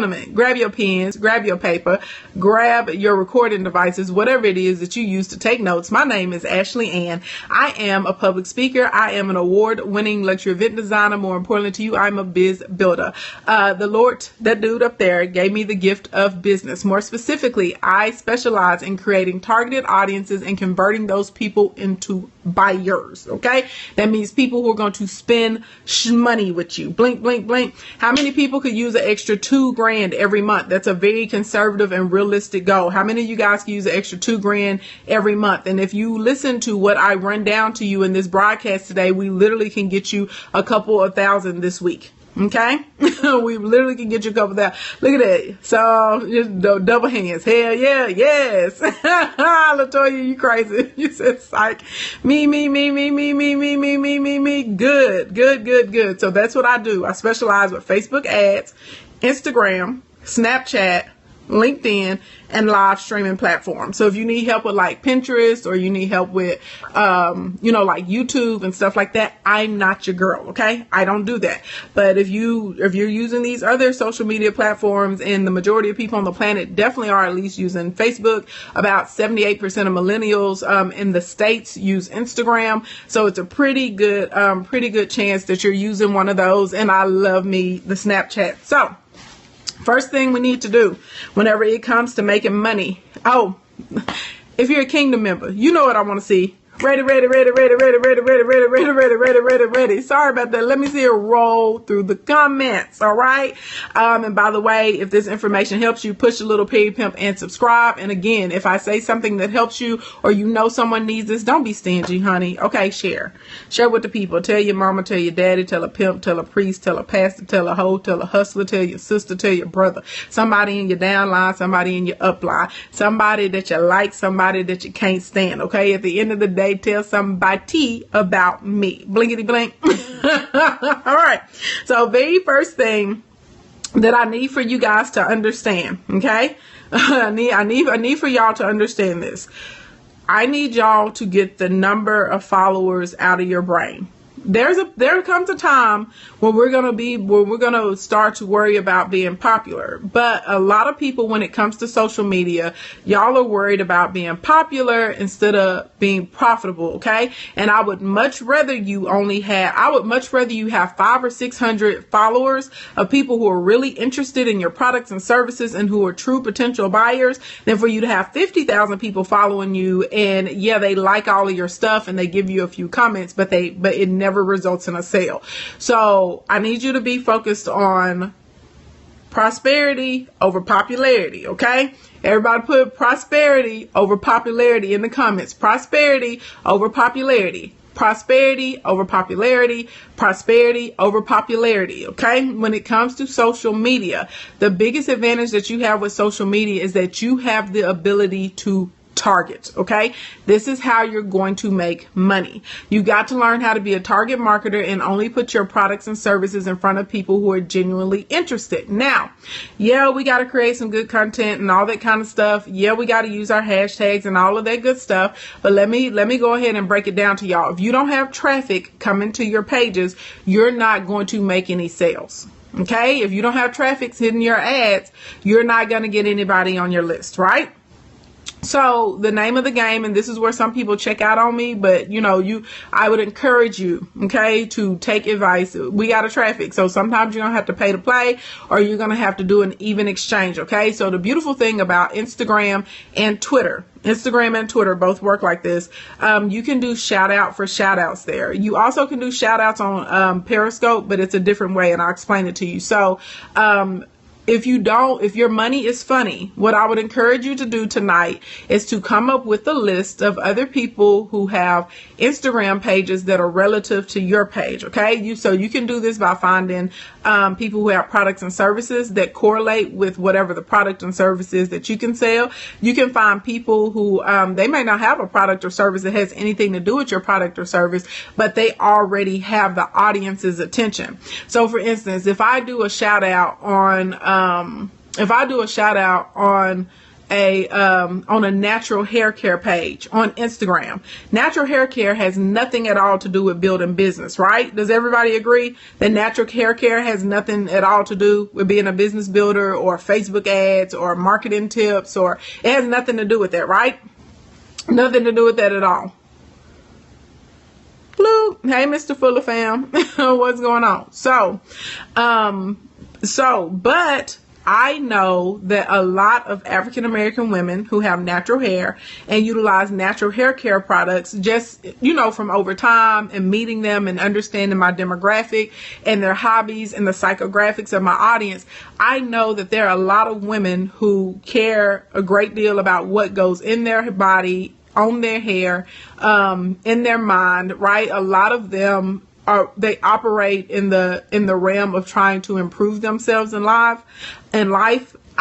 Grab your pens, grab your paper, grab your recording devices, whatever it is that you use to take notes. My name is Ashley Ann. I am a public speaker. I am an award-winning luxury event designer. More importantly to you, I'm a biz builder. The Lord, that dude up there, gave me the gift of business. More specifically, I specialize in creating targeted audiences and converting those people into buyers. Okay, that means people who are going to spend money with you. Blink, blink, blink. How many people could use an extra $2,000 every month? That's a very conservative and realistic goal. How many of you guys can use an extra $2,000 every month? And if you listen to what I run down to you in this broadcast today, we literally can get you a couple of thousand this week. Okay, we literally can get you a couple of that. Look at that. So just double hands. Hell yeah, yes. Latoya, you crazy. You said psych. Me. Good. So that's what I do. I specialize with Facebook ads, Instagram, Snapchat, LinkedIn, and live streaming platforms. So if you need help with like Pinterest, or you need help with, like YouTube and stuff like that, I'm not your girl. Okay. I don't do that. But if you're using these other social media platforms, and the majority of people on the planet definitely are at least using Facebook, about 78% of millennials, in the States use Instagram. So it's a pretty good chance that you're using one of those. And I love me the Snapchat. So first thing we need to do whenever it comes to making money. Oh, if you're a Kingdom member, you know what I want to see. Ready. Sorry about that. Let me see it roll through the comments. All right. And by the way, if this information helps you, push a little pig pimp and subscribe. And again, if I say something that helps you, or you know someone needs this, don't be stingy, honey. Okay. Share with the people. Tell your mama, tell your daddy, tell a pimp, tell a priest, tell a pastor, tell a hoe, tell a hustler, tell your sister, tell your brother, somebody in your downline, somebody in your upline, somebody that you like, somebody that you can't stand. Okay. At the end of the day, tell somebody about me. Blinkety blink. All right. So very first thing that I need for you guys to understand. Okay. I need for y'all to understand this. I need y'all to get the number of followers out of your brain. There comes a time when we're going to start to worry about being popular. But a lot of people, when it comes to social media, y'all are worried about being popular instead of being profitable. Okay. And I would much rather you have 500 or 600 followers of people who are really interested in your products and services and who are true potential buyers than for you to have 50,000 people following you. And yeah, they like all of your stuff and they give you a few comments, but it never results in a sale. So I need you to be focused on prosperity over popularity. Okay. Everybody put prosperity over popularity in the comments. Prosperity over popularity. Prosperity over popularity. Prosperity over popularity. Okay. When it comes to social media, the biggest advantage that you have with social media is that you have the ability to target. Okay. This is how you're going to make money. You got to learn how to be a target marketer and only put your products and services in front of people who are genuinely interested. Now, yeah, we got to create some good content and all that kind of stuff. Yeah, we got to use our hashtags and all of that good stuff. But let me go ahead and break it down to y'all. If you don't have traffic coming to your pages, you're not going to make any sales. Okay. If you don't have traffic hitting your ads, you're not going to get anybody on your list, right? So the name of the game, and this is where some people check out on me, but I would encourage you, okay, to take advice. We got a traffic. So sometimes you're going to have to pay to play, or you're going to have to do an even exchange. Okay. So the beautiful thing about Instagram and Twitter both work like this. You can do shout out for shout outs there. You also can do shout outs on Periscope, but it's a different way, and I'll explain it to you. So, if your money is funny, what I would encourage you to do tonight is to come up with a list of other people who have Instagram pages that are relative to your page. Okay. So you can do this by finding people who have products and services that correlate with whatever the product and service is that you can sell. You can find people who they may not have a product or service that has anything to do with your product or service, but they already have the audience's attention. So for instance, if I do a shout out on a natural hair care page on Instagram. Natural hair care has nothing at all to do with building business, right? Does everybody agree that natural hair care has nothing at all to do with being a business builder or Facebook ads or marketing tips, or it has nothing to do with that, right? Nothing to do with that at all. Blue. Hey, Mr. Fuller fam. What's going on? But I know that a lot of African American women who have natural hair and utilize natural hair care products, just, from over time and meeting them and understanding my demographic and their hobbies and the psychographics of my audience, I know that there are a lot of women who care a great deal about what goes in their body, on their hair, in their mind, right? A lot of them they operate in the realm of trying to improve themselves in life.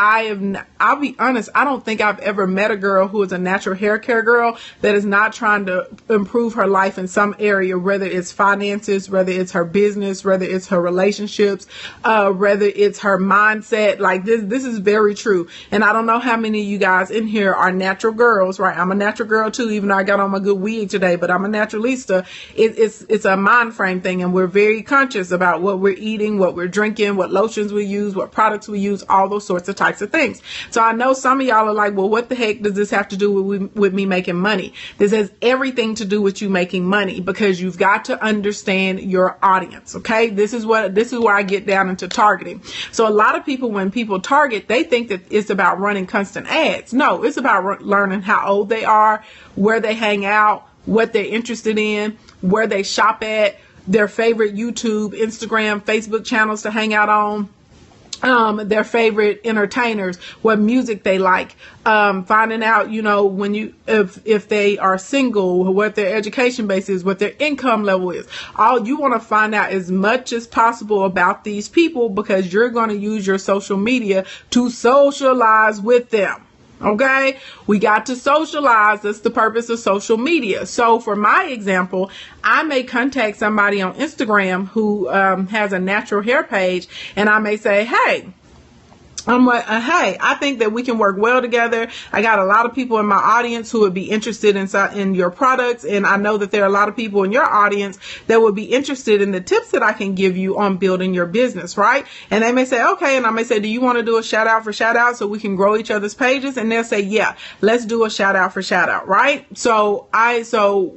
I'll be honest, I don't think I've ever met a girl who is a natural hair care girl that is not trying to improve her life in some area, whether it's finances, whether it's her business, whether it's her relationships, whether it's her mindset. Like this is very true. And I don't know how many of you guys in here are natural girls, right? I'm a natural girl too, even though I got on my good wig today, but I'm a naturalista. It's a mind frame thing, and we're very conscious about what we're eating, what we're drinking, what lotions we use, what products we use, all those sorts of types of things. So I know some of y'all are like, well, what the heck does this have to do with me making money? This has everything to do with you making money, because you've got to understand your audience. Okay. This is where I get down into targeting. So a lot of people, when people target, they think that it's about running constant ads. No, it's about learning how old they are, where they hang out, what they're interested in, where they shop at, their favorite YouTube, Instagram, Facebook channels to hang out on. Their favorite entertainers, what music they like, finding out, if they are single, what their education base is, what their income level is. All you want to find out as much as possible about these people, because you're going to use your social media to socialize with them. Okay, we got to socialize. That's the purpose of social media. So for my example, I may contact somebody on Instagram who has a natural hair page, and I may say, hey, I think that we can work well together. I got a lot of people in my audience who would be interested in your products. And I know that there are a lot of people in your audience that would be interested in the tips that I can give you on building your business, right? And they may say, okay. And I may say, do you want to do a shout out for shout out so we can grow each other's pages? And they'll say, yeah, let's do a shout out for shout out, right? So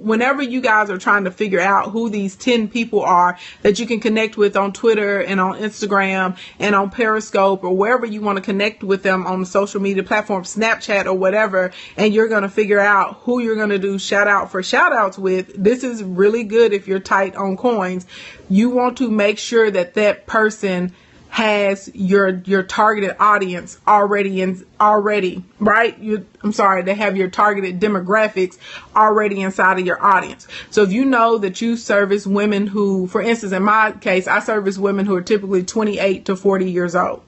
whenever you guys are trying to figure out who these 10 people are that you can connect with on Twitter and on Instagram and on Periscope or wherever you want to connect with them on the social media platform, Snapchat or whatever, and you're going to figure out who you're going to do shout out for shout outs with. This is really good if you're tight on coins. You want to make sure that that person has your targeted audience already, right? They have your targeted demographics already inside of your audience. So if you know that you service women who, for instance, in my case, I service women who are typically 28 to 40 years old.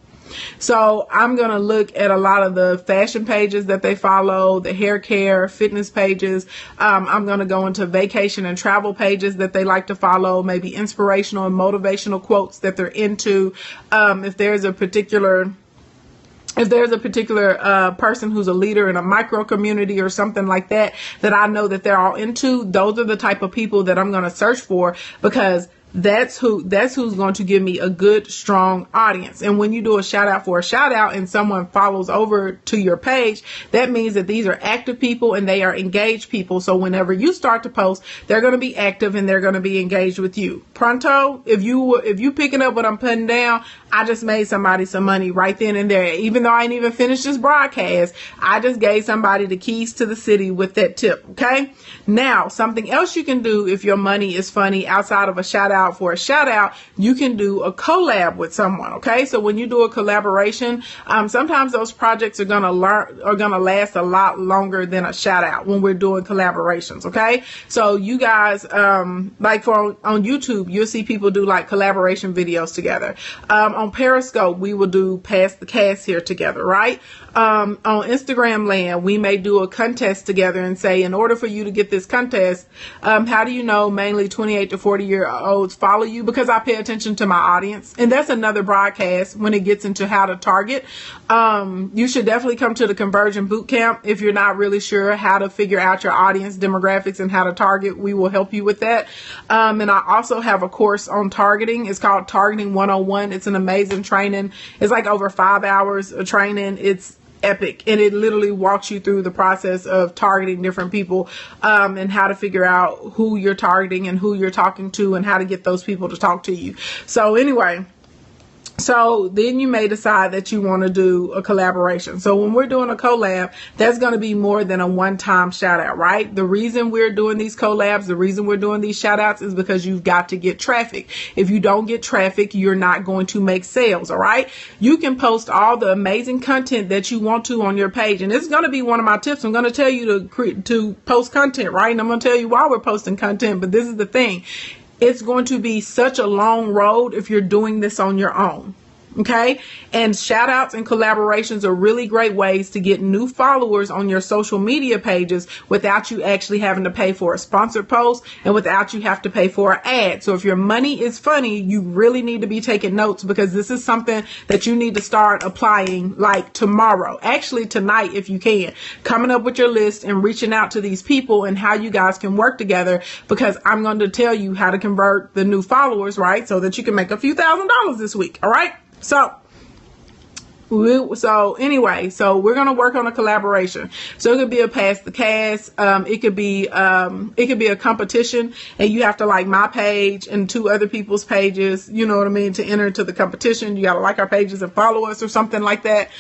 So I'm going to look at a lot of the fashion pages that they follow, the hair care, fitness pages. I'm going to go into vacation and travel pages that they like to follow, maybe inspirational and motivational quotes that they're into. If there's a particular person who's a leader in a micro community or something like that I know that they're all into, those are the type of people that I'm going to search for, because that's who's going to give me a good, strong audience. And when you do a shout out for a shout out and someone follows over to your page, that means that these are active people and they are engaged people. So whenever you start to post, they're going to be active and they're going to be engaged with you. Pronto, if you picking up what I'm putting down, I just made somebody some money right then and there. Even though I ain't even finished this broadcast, I just gave somebody the keys to the city with that tip. Okay. Now, something else you can do if your money is funny outside of a shout out for a shout out, you can do a collab with someone. Okay. So when you do a collaboration, sometimes those projects are going to last a lot longer than a shout out when we're doing collaborations. Okay. So you guys, like on YouTube, you'll see people do like collaboration videos together. On Periscope, we will do Pass the Cast here together, right? On Instagram land, we may do a contest together and say, in order for you to get this contest, how do you know mainly 28 to 40-year-olds folks follow you because I pay attention to my audience. And that's another broadcast when it gets into how to target. You should definitely come to the Conversion Bootcamp if you're not really sure how to figure out your audience demographics and how to target. We will help you with that. And I also have a course on targeting. It's called Targeting 101. It's an amazing training. It's like over 5 hours of training. It's epic, and it literally walks you through the process of targeting different people, and how to figure out who you're targeting and who you're talking to and how to get those people to talk to you. So anyway, so then you may decide that you want to do a collaboration. So when we're doing a collab, that's going to be more than a one-time shout out, right? The reason we're doing these collabs, the reason we're doing these shout outs is because you've got to get traffic. If you don't get traffic, you're not going to make sales. All right. You can post all the amazing content that you want to on your page. And this is going to be one of my tips. I'm going to tell you to post content, right? And I'm going to tell you why we're posting content, but this is the thing. It's going to be such a long road if you're doing this on your own. Okay. And shout outs and collaborations are really great ways to get new followers on your social media pages without you actually having to pay for a sponsored post and without you have to pay for an ad. So if your money is funny, you really need to be taking notes, because this is something that you need to start applying like tomorrow, actually tonight, if you can, coming up with your list and reaching out to these people and how you guys can work together, because I'm going to tell you how to convert the new followers, right? So that you can make a few $1,000s this week. All right. So anyway, so we're going to work on a collaboration. So it could be a pass the cast. It could be a competition, and you have to like my page and 2 other people's pages, you know what I mean, to enter into the competition. You got to like our pages and follow us or something like that.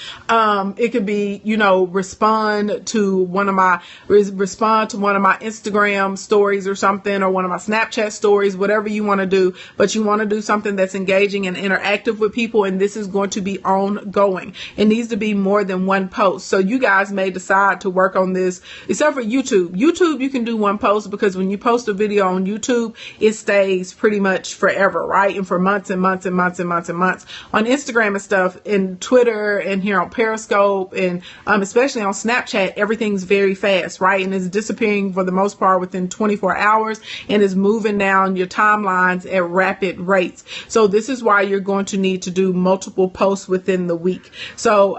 It could be, respond to one of my Instagram stories or something, or one of my Snapchat stories, whatever you want to do, but you want to do something that's engaging and interactive with people. And this is going to be ongoing. It needs to be more than one post. So you guys may decide to work on this, except for YouTube. YouTube, you can do one post, because when you post a video on YouTube, it stays pretty much forever, right? And for months and months and months and months and months. On Instagram and stuff, and Twitter, and here on Periscope, and especially on Snapchat, everything's very fast, right? And it's disappearing for the most part within 24 hours and is moving down your timelines at rapid rates. So this is why you're going to need to do multiple posts within the week. So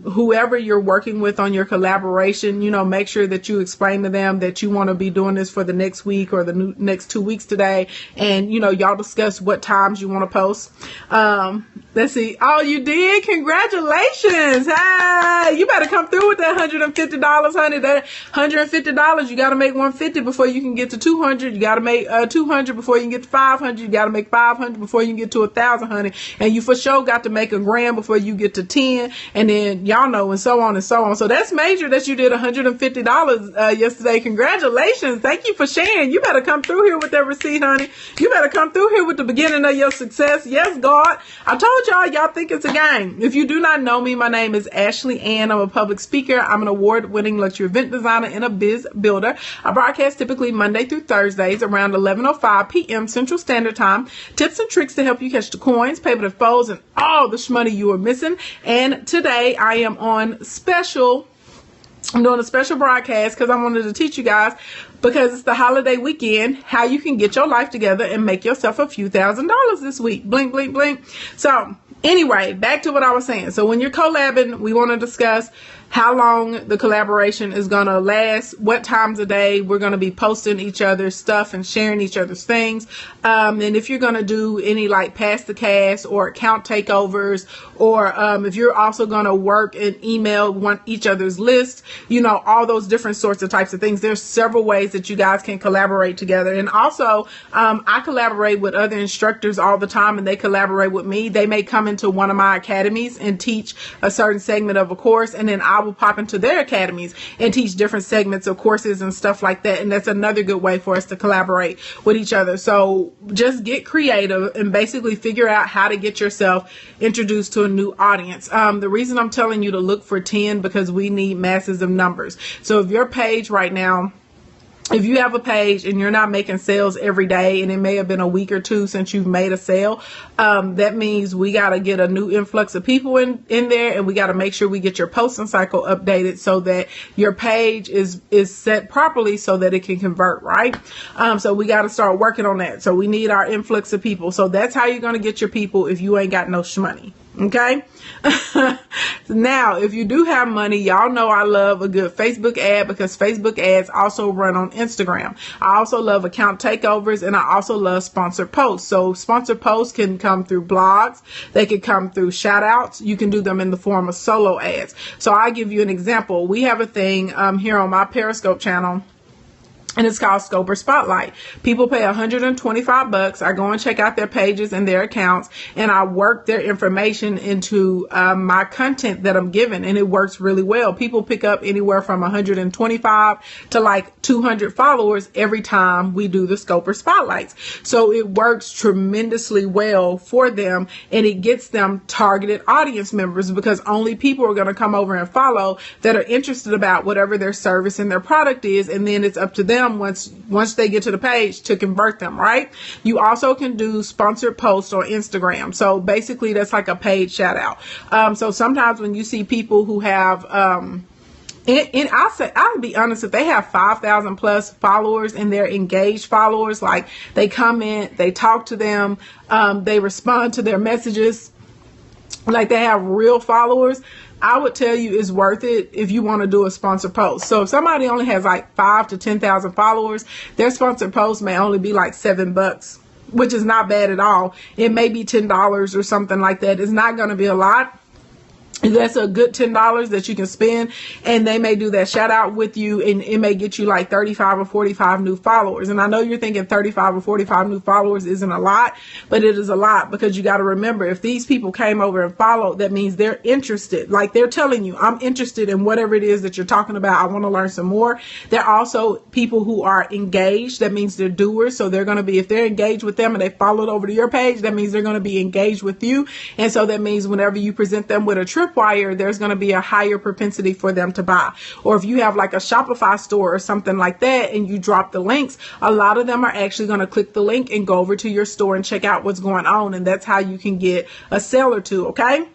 whoever you're working with on your collaboration, make sure that you explain to them that you want to be doing this for the next week or the next 2 weeks today. And, y'all discuss what times you want to post. Let's see. Oh, you did? Congratulations. Hey, you better come through with that $150, honey. That $150, you got to make $150 before you can get to $200. You got to make $200 before you can get to $500. You got to make $500 before you can get to $1,000, honey. And you for sure got to make $1,000 before you get to 10, and then y'all know, and so on and so on. So that's major that you did $150 yesterday. Congratulations. Thank you for sharing. You better come through here with that receipt, honey. You better come through here with the beginning of your success. Yes, God. I told y'all think it's a game. If you do not know me, my name is Ashley Ann. I'm a public speaker. I'm an award-winning luxury event designer and a biz builder. I broadcast typically Monday through Thursdays around 11:05 p.m. Central Standard Time. Tips and tricks to help you catch the coins, pay with the foes, and all the shmoney you are missing. And today I am on special. I'm doing a special broadcast because I wanted to teach you guys, because it's the holiday weekend, how you can get your life together and make yourself a few $1,000s this week. Blink, blink, blink. So anyway, back to what I was saying. So when you're collabing, we want to discuss how long the collaboration is going to last, what times a day we're going to be posting each other's stuff and sharing each other's things. And if you're going to do any like pass the cast or account takeovers, or if you're also going to work and email each other's list, all those different sorts of types of things. There's several ways that you guys can collaborate together. And also, I collaborate with other instructors all the time, and they collaborate with me. They may come into one of my academies and teach a certain segment of a course, and then I will pop into their academies and teach different segments of courses and stuff like that. And that's another good way for us to collaborate with each other. So just get creative and basically figure out how to get yourself introduced to a new audience. The reason I'm telling you to look for 10, because we need masses of numbers. So if your page right now if you have a page and you're not making sales every day, and it may have been a week or two since you've made a sale, that means we got to get a new influx of people in there, and we got to make sure we get your posting cycle updated so that your page is set properly so that it can convert, right? So we got to start working on that. So we need our influx of people. So that's how you're going to get your people if you ain't got no shmoney. Okay. Now, if you do have money, y'all know I love a good Facebook ad, because Facebook ads also run on Instagram. I also love account takeovers, and I also love sponsored posts. So sponsored posts can come through blogs. They could come through shout outs. You can do them in the form of solo ads. So I'll give you an example. We have a thing here on my Periscope channel, and it's called Scoper Spotlight. People pay $125. I go and check out their pages and their accounts, and I work their information into my content that I'm giving, and it works really well. People pick up anywhere from 125 to like 200 followers every time we do the Scoper Spotlights. So it works tremendously well for them, and it gets them targeted audience members, because only people are going to come over and follow that are interested about whatever their service and their product is, and then it's up to them once they get to the page to convert them, right? You also can do sponsored posts on Instagram. So basically that's like a paid shout out. So sometimes when you see people who have and I'll be honest, if they have 5,000 plus followers and they're engaged followers, like they comment, they talk to them, they respond to their messages, like they have real followers, I would tell you it's worth it if you want to do a sponsored post. So if somebody only has like 5,000 to 10,000 followers, their sponsored post may only be like $7, which is not bad at all. It may be $10 or something like that. It's not going to be a lot. That's a good $10 that you can spend, and they may do that shout out with you, and it may get you like 35 or 45 new followers. And I know you're thinking 35 or 45 new followers isn't a lot, but it is a lot, because you got to remember, if these people came over and followed, that means they're interested. Like they're telling you, I'm interested in whatever it is that you're talking about. I want to learn some more. They're also people who are engaged. That means they're doers. So they're going to be, if they're engaged with them and they followed over to your page, that means they're going to be engaged with you. And so that means whenever you present them with a trip wire, there's going to be a higher propensity for them to buy. Or if you have like a Shopify store or something like that and you drop the links, a lot of them are actually going to click the link and go over to your store and check out what's going on. And that's how you can get a sale or two. Okay.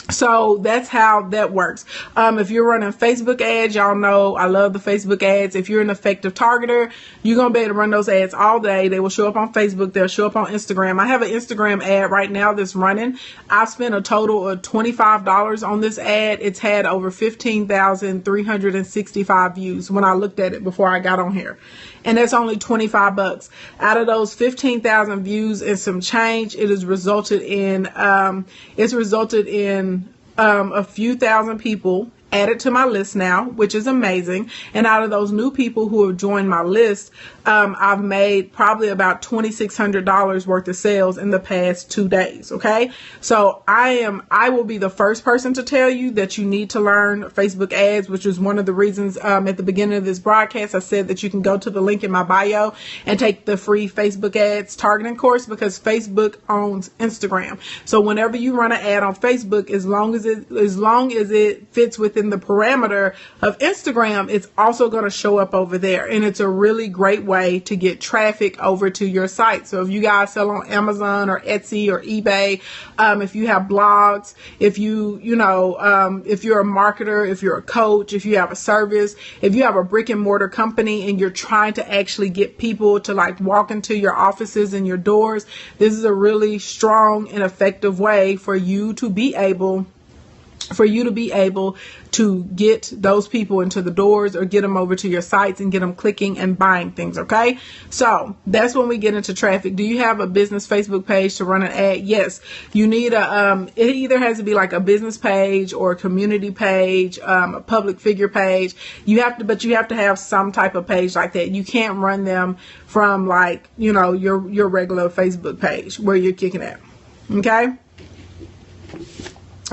So that's how that works. If you're running Facebook ads, y'all know I love the Facebook ads. If you're an effective targeter, you're going to be able to run those ads all day. They will show up on Facebook. They'll show up on Instagram. I have an Instagram ad right now that's running. I've spent a total of $25 on this ad. It's had over 15,365 views when I looked at it before I got on here. And that's only $25. Out of those 15,000 views and some change, it has resulted in, a few thousand people added to my list now, which is amazing. And out of those new people who have joined my list, I've made probably about $2,600 worth of sales in the past 2 days. Okay. So I will be the first person to tell you that you need to learn Facebook ads, which is one of the reasons, at the beginning of this broadcast, I said that you can go to the link in my bio and take the free Facebook ads targeting course, because Facebook owns Instagram. So whenever you run an ad on Facebook, as long as it fits within the parameter of Instagram, it's also going to show up over there. And it's a really great way to get traffic over to your site. So if you guys sell on Amazon or Etsy or eBay, if you have blogs, if if you're a marketer, if you're a coach, if you have a service, if you have a brick and mortar company and you're trying to actually get people to like walk into your offices and your doors, this is a really strong and effective way for you to be able to get those people into the doors or get them over to your sites and get them clicking and buying things. Okay. So that's when we get into traffic. Do you have a business Facebook page to run an ad? Yes. You need it either has to be like a business page or a community page, a public figure page. But you have to have some type of page like that. You can't run them from like, your regular Facebook page where you're kicking at. Okay.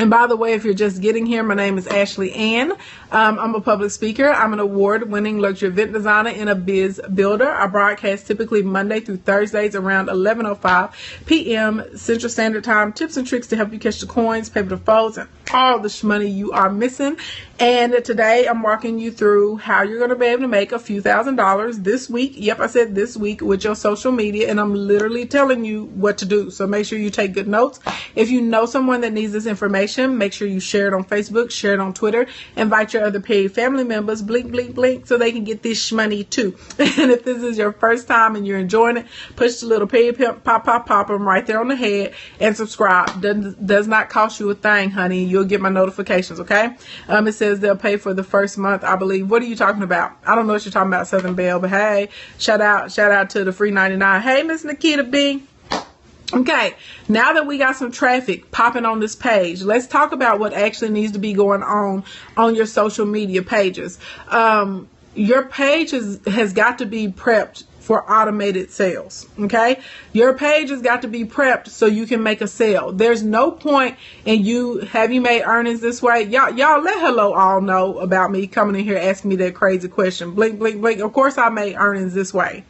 And by the way, if you're just getting here, my name is Ashley Ann. I'm a public speaker. I'm an award-winning luxury event designer and a biz builder. I broadcast typically Monday through Thursdays around 11:05 p.m. Central Standard Time. Tips and tricks to help you catch the coins, pay for the folds, and all the money you are missing. And today I'm walking you through how you're going to be able to make a few $1,000s this week. Yep, I said this week with your social media, and I'm literally telling you what to do. So make sure you take good notes. If you know someone that needs this information, make sure you share it on Facebook, share it on Twitter, invite your other paid family members, blink, blink, blink, so they can get this money too. And if this is your first time and you're enjoying it, push the little paid pimp, pop, pop, pop them right there on the head and subscribe. Does not cost you a thing, honey. You'll get my notifications, okay? It says they'll pay for the first month, I believe. What are you talking about? I don't know what you're talking about, Southern Belle, but hey, shout out to the free 99. Hey, Miss Nikita B. Okay, now that we got some traffic popping on this page, let's talk about what actually needs to be going on your social media pages. Your page has got to be prepped for automated sales. Okay, your page has got to be prepped so you can make a sale. There's no point in you made earnings this way. Y'all let Hello All know about me coming in here asking me that crazy question. Blink, blink, blink. Of course I made earnings this way.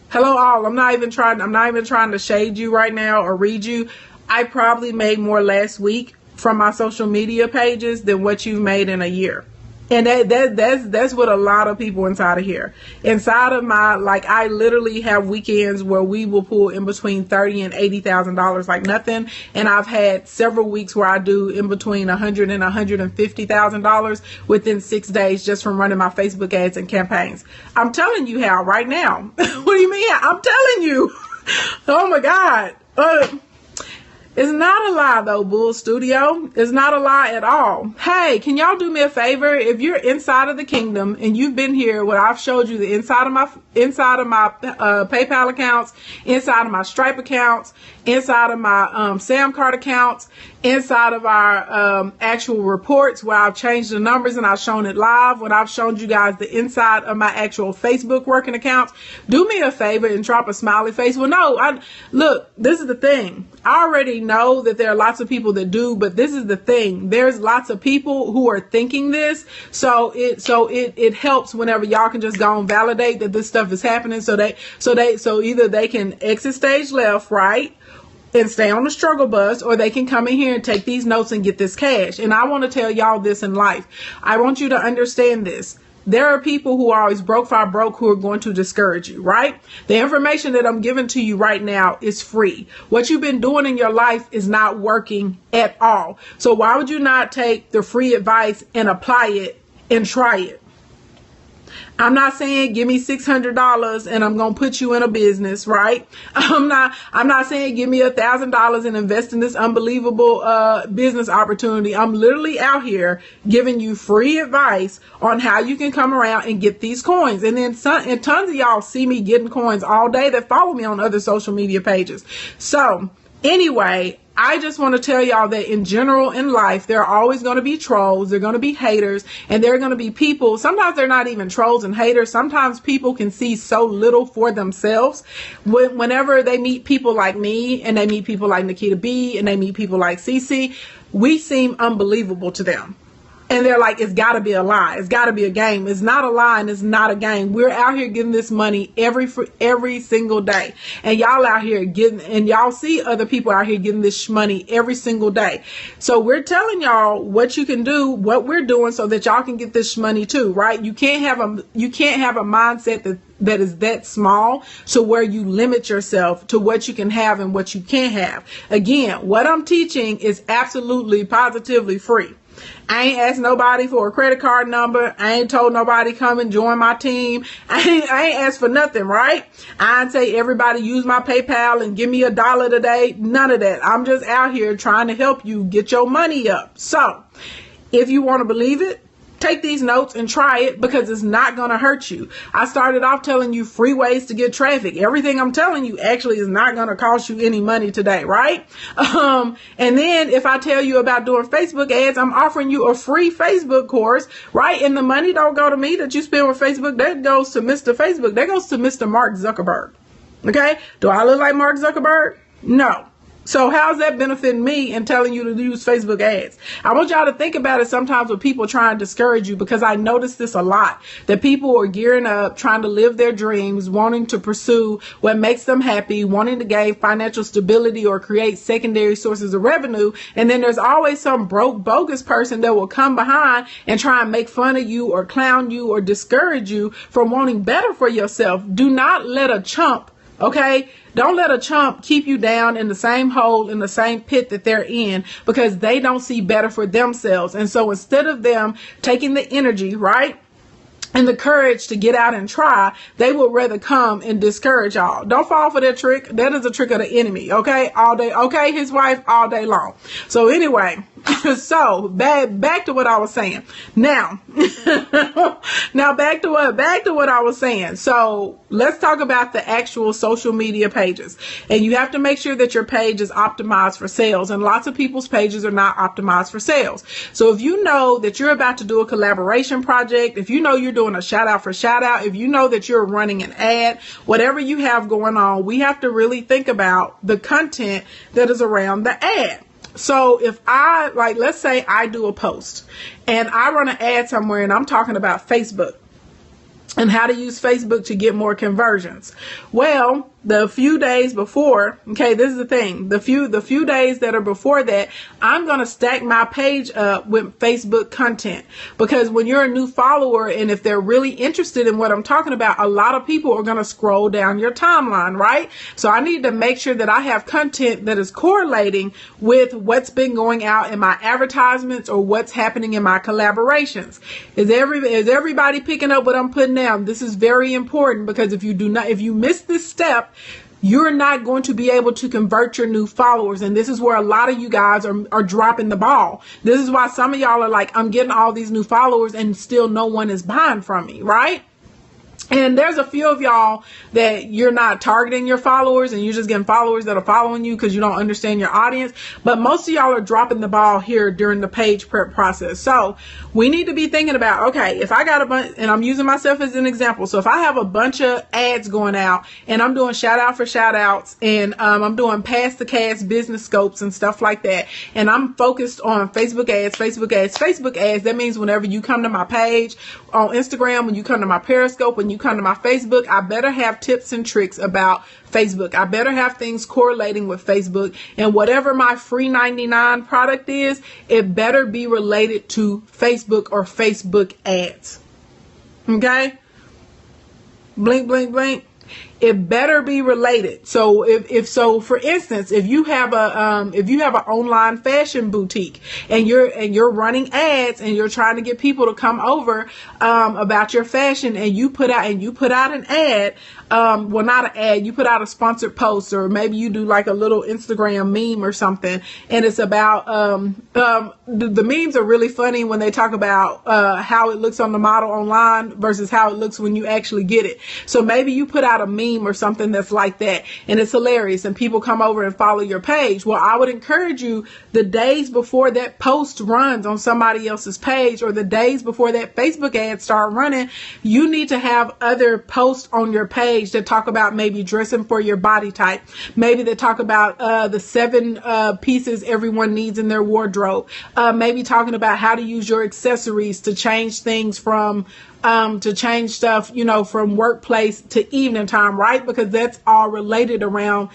Hello All, I'm not even trying to shade you right now or read you. I probably made more last week from my social media pages than what you've made in a year. And that's what a lot of people inside of here. Inside of I literally have weekends where we will pull in between $30,000 and $80,000 like nothing. And I've had several weeks where I do in between $100,000 and $150,000 within 6 days just from running my Facebook ads and campaigns. I'm telling you how right now. What do you mean? I'm telling you. Oh my God. It's not a lie though, Bull Studio. It's not a lie at all. Hey, can y'all do me a favor? If you're inside of the kingdom and you've been here where I've showed you the inside of my PayPal accounts, inside of my Stripe accounts, inside of my Sam Card accounts, inside of our actual reports where I've changed the numbers and I've shown it live, when I've shown you guys the inside of my actual Facebook working accounts, do me a favor and drop a smiley face. Well, no, look, this is the thing. I already know that there are lots of people that do, but this is the thing. There's lots of people who are thinking this. So it helps whenever y'all can just go and validate that this stuff is happening. So either they can exit stage left, right, and stay on the struggle bus, or they can come in here and take these notes and get this cash. And I want to tell y'all this in life. I want you to understand this. There are people who are always broke who are going to discourage you, right? The information that I'm giving to you right now is free. What you've been doing in your life is not working at all. So why would you not take the free advice and apply it and try it? I'm not saying give me $600 and I'm going to put you in a business, right? I'm not saying give me $1,000 and invest in this unbelievable business opportunity. I'm literally out here giving you free advice on how you can come around and get these coins. And then tons of y'all see me getting coins all day that follow me on other social media pages. So anyway, I just want to tell y'all that in general in life, there are always going to be trolls, there are going to be haters, and there are going to be people. Sometimes they're not even trolls and haters. Sometimes people can see so little for themselves. Whenever they meet people like me, and they meet people like Nikita B, and they meet people like Cece, we seem unbelievable to them. And they're like, it's got to be a lie. It's got to be a game. It's not a lie and it's not a game. We're out here getting this money every single day. And y'all out here and y'all see other people out here getting this money every single day. So we're telling y'all what you can do, what we're doing so that y'all can get this money too, right? You can't have a mindset that is that small, so where you limit yourself to what you can have and what you can't have. Again, what I'm teaching is absolutely positively free. I ain't asked nobody for a credit card number. I ain't told nobody come and join my team. I ain't asked for nothing, right? I ain't say everybody use my PayPal and give me $1 today. None of that. I'm just out here trying to help you get your money up. So if you want to believe it, take these notes and try it, because it's not going to hurt you. I started off telling you free ways to get traffic. Everything I'm telling you actually is not going to cost you any money today, right? And then if I tell you about doing Facebook ads, I'm offering you a free Facebook course, right? And the money don't go to me that you spend with Facebook. That goes to Mr. Facebook. That goes to Mr. Mark Zuckerberg. Okay? Do I look like Mark Zuckerberg? No. So how's that benefiting me and telling you to use Facebook ads? I want y'all to think about it sometimes when people try and discourage you, because I notice this a lot, that people are gearing up, trying to live their dreams, wanting to pursue what makes them happy, wanting to gain financial stability or create secondary sources of revenue. And then there's always some broke, bogus person that will come behind and try and make fun of you or clown you or discourage you from wanting better for yourself. Do not let a chump, okay? Don't let a chump keep you down in the same hole, in the same pit that they're in, because they don't see better for themselves. And so instead of them taking the energy, right, and the courage to get out and try, they would rather come and discourage y'all. Don't fall for that trick. That is a trick of the enemy, okay? All day, okay? His wife all day long. So anyway, so back to what I was saying. Now, back to what I was saying. So let's talk about the actual social media pages. And you have to make sure that your page is optimized for sales. And lots of people's pages are not optimized for sales. So if you know that you're about to do a collaboration project, if you know you're doing a shout out for shout out, if you know that you're running an ad, whatever you have going on, we have to really think about the content that is around the ad. So if let's say I do a post and I run an ad somewhere and I'm talking about Facebook and how to use Facebook to get more conversions. Well, the few days before, okay, this is the thing, the few days that are before that, I'm going to stack my page up with Facebook content, because when you're a new follower and if they're really interested in what I'm talking about, a lot of people are going to scroll down your timeline, right? So I need to make sure that I have content that is correlating with what's been going out in my advertisements or what's happening in my collaborations. Is everybody picking up what I'm putting down? This is very important, because if you miss this step, you're not going to be able to convert your new followers. And this is where a lot of you guys are dropping the ball. This is why some of y'all are like, I'm getting all these new followers and still no one is buying from me, right? And there's a few of y'all that you're not targeting your followers and you're just getting followers that are following you because you don't understand your audience. But most of y'all are dropping the ball here during the page prep process. So we need to be thinking about, okay, if I got a bunch, and I'm using myself as an example. So if I have a bunch of ads going out and I'm doing shout out for shout outs and I'm doing past the cast business scopes and stuff like that, and I'm focused on Facebook ads, that means whenever you come to my page on Instagram, when you come to my Periscope, when you come to my Facebook, I better have tips and tricks about Facebook. I better have things correlating with Facebook, and whatever my free 99 product is, it better be related to Facebook or Facebook ads. Okay? Blink, blink, blink. It better be related. So if for instance, if you have an online fashion boutique and you're running ads and you're trying to get people to come over about your fashion, and you put out an ad, well, not an ad, you put out a sponsored post, or maybe you do like a little Instagram meme or something, and it's about the memes are really funny when they talk about how it looks on the model online versus how it looks when you actually get it. So maybe you put out a meme or something that's like that, and it's hilarious, and people come over and follow your page. Well, I would encourage you, the days before that post runs on somebody else's page, or the days before that Facebook ad start running, you need to have other posts on your page that talk about maybe dressing for your body type, maybe that talk about the 7 pieces everyone needs in their wardrobe, maybe talking about how to use your accessories to change things from to change stuff, from workplace to evening time, right? Because that's all related around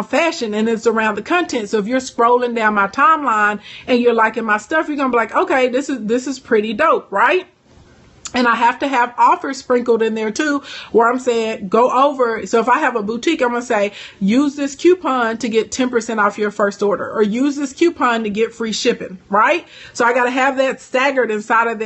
fashion, and it's around the content. So if you're scrolling down my timeline and you're liking my stuff, you're gonna be like, okay, this is pretty dope, right? And I have to have offers sprinkled in there too, where I'm saying go over. So if I have a boutique, I'm going to say, use this coupon to get 10% off your first order, or use this coupon to get free shipping, right? So I got to have that staggered inside of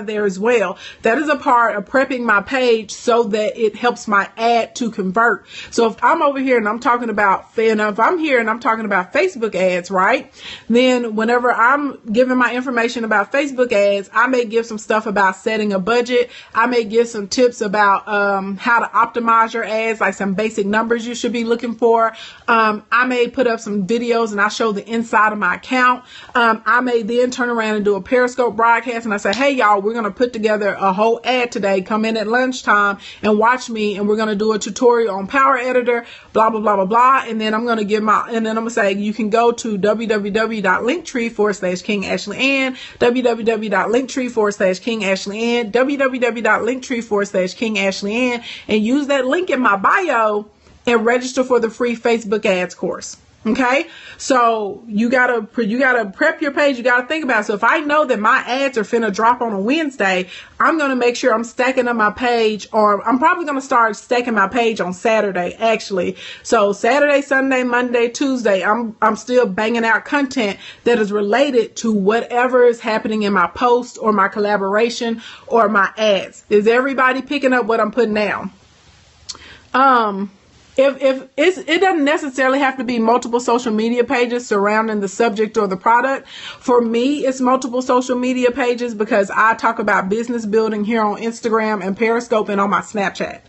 there as well. That is a part of prepping my page so that it helps my ad to convert. So if I'm over here and I'm talking about, if I'm here and I'm talking about Facebook ads, right? Then whenever I'm giving my information about Facebook ads, I may give some stuff about setting a budget. I may give some tips about how to optimize your ads, like some basic numbers you should be looking for. I may put up some videos and I show the inside of my account. I may then turn around and do a Periscope broadcast and I say, hey y'all, we're going to put together a whole ad today. Come in at lunchtime and watch me, and we're going to do a tutorial on Power Editor, blah, blah, blah, blah, blah. And then I'm going to give and then I'm going to say, you can go to www.linktree/King Ashley Ann, www.linktree/King Ashley Ann, www.linktree/King Ashley Ann, and use that link in my bio and register for the free Facebook ads course. Okay. So you gotta prep your page. You gotta think about it. So if I know that my ads are finna drop on a Wednesday, I'm going to make sure I'm stacking up my page, or I'm probably going to start stacking my page on Saturday, actually. So Saturday, Sunday, Monday, Tuesday, I'm still banging out content that is related to whatever is happening in my post or my collaboration or my ads. Is everybody picking up what I'm putting down? It doesn't necessarily have to be multiple social media pages surrounding the subject or the product. For me, it's multiple social media pages because I talk about business building here on Instagram and Periscope and on my Snapchat.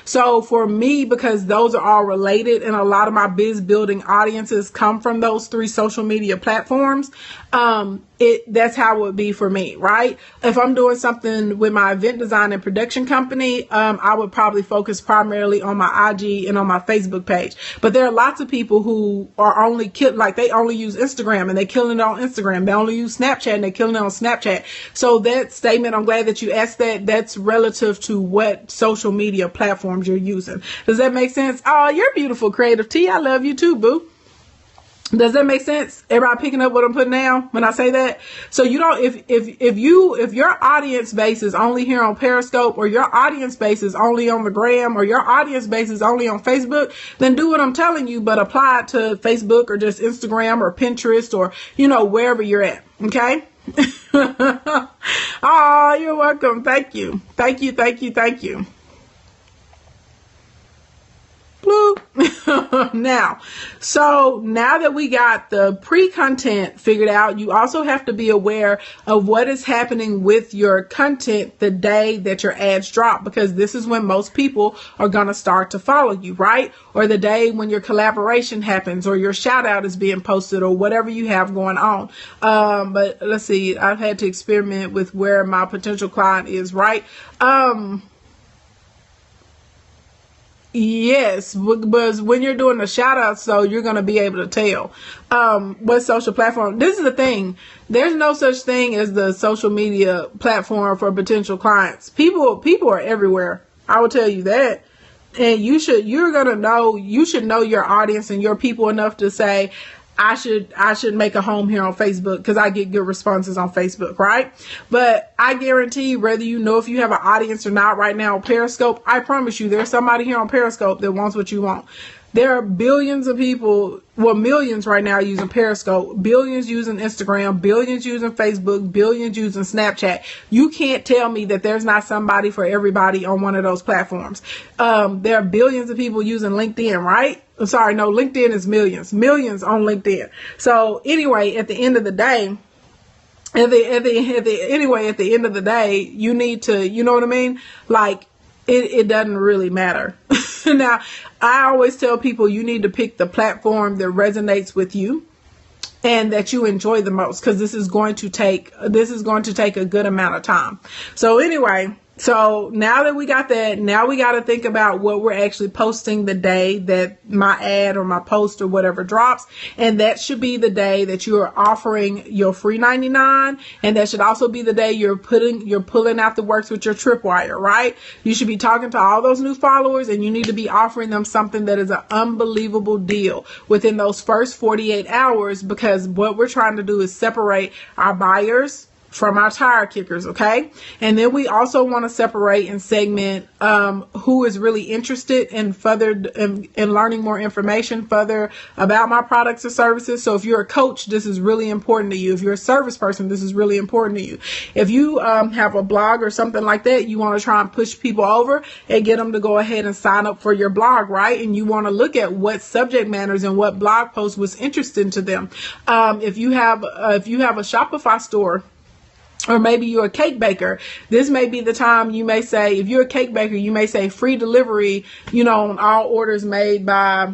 So for me, because those are all related and a lot of my biz building audiences come from those 3 social media platforms, that's how it would be for me, right? If I'm doing something with my event design and production company, I would probably focus primarily on my IG and on my Facebook page. But there are lots of people who are only they only use Instagram and they're killing it on Instagram. They only use Snapchat and they're killing it on Snapchat. So that statement, I'm glad that you asked that. That's relative to what social media platforms you're using. Does that make sense? Oh, you're beautiful, Creative T. I love you too, boo. Does that make sense? Everybody picking up what I'm putting down when I say that? So you don't, if your audience base is only here on Periscope, or your audience base is only on the gram, or your audience base is only on Facebook, then do what I'm telling you, but apply it to Facebook or just Instagram or Pinterest or, wherever you're at. Okay. Oh, you're welcome. Thank you. Thank you. Thank you. Thank you. Now that we got the pre-content figured out, you also have to be aware of what is happening with your content the day that your ads drop, because this is when most people are going to start to follow you, right? Or the day when your collaboration happens, or your shout out is being posted, or whatever you have going on. But let's see, I've had to experiment with where my potential client is, right? Yes, because when you're doing the shout outs, so you're going to be able to tell what social platform. This is the thing. There's no such thing as the social media platform for potential clients. People are everywhere. I will tell you that. And you should know your audience and your people enough to say, I should make a home here on Facebook because I get good responses on Facebook, right? But I guarantee, whether if you have an audience or not right now on Periscope, I promise you there's somebody here on Periscope that wants what you want. There are billions of people, millions right now using Periscope, billions using Instagram, billions using Facebook, billions using Snapchat. You can't tell me that there's not somebody for everybody on one of those platforms. There are billions of people using LinkedIn, right? I'm sorry, no, LinkedIn is millions on LinkedIn. So anyway, at the end of the day, at the end of the day, you need to, you know what I mean? Like, it doesn't really matter. Now, I always tell people you need to pick the platform that resonates with you and that you enjoy the most, because this is going to take a good amount of time. So anyway, so now that we got that, now we got to think about what we're actually posting the day that my ad or my post or whatever drops. And that should be the day that you are offering your free 99. And that should also be the day you're pulling out the works with your tripwire, right? You should be talking to all those new followers, and you need to be offering them something that is an unbelievable deal within those first 48 hours, because what we're trying to do is separate our buyers from our tire kickers, okay? And then we also want to separate and segment who is really interested in in learning more information further about my products or services. So if you're a coach, this is really important to you. If you're a service person, this is really important to you. If you have a blog or something like that, you want to try and push people over and get them to go ahead and sign up for your blog, right? And you want to look at what subject matters and what blog post was interesting to them. If you have a Shopify store, Or maybe you're a cake baker. This may be the time you may say, if you're a cake baker, you may say free delivery, on all orders made by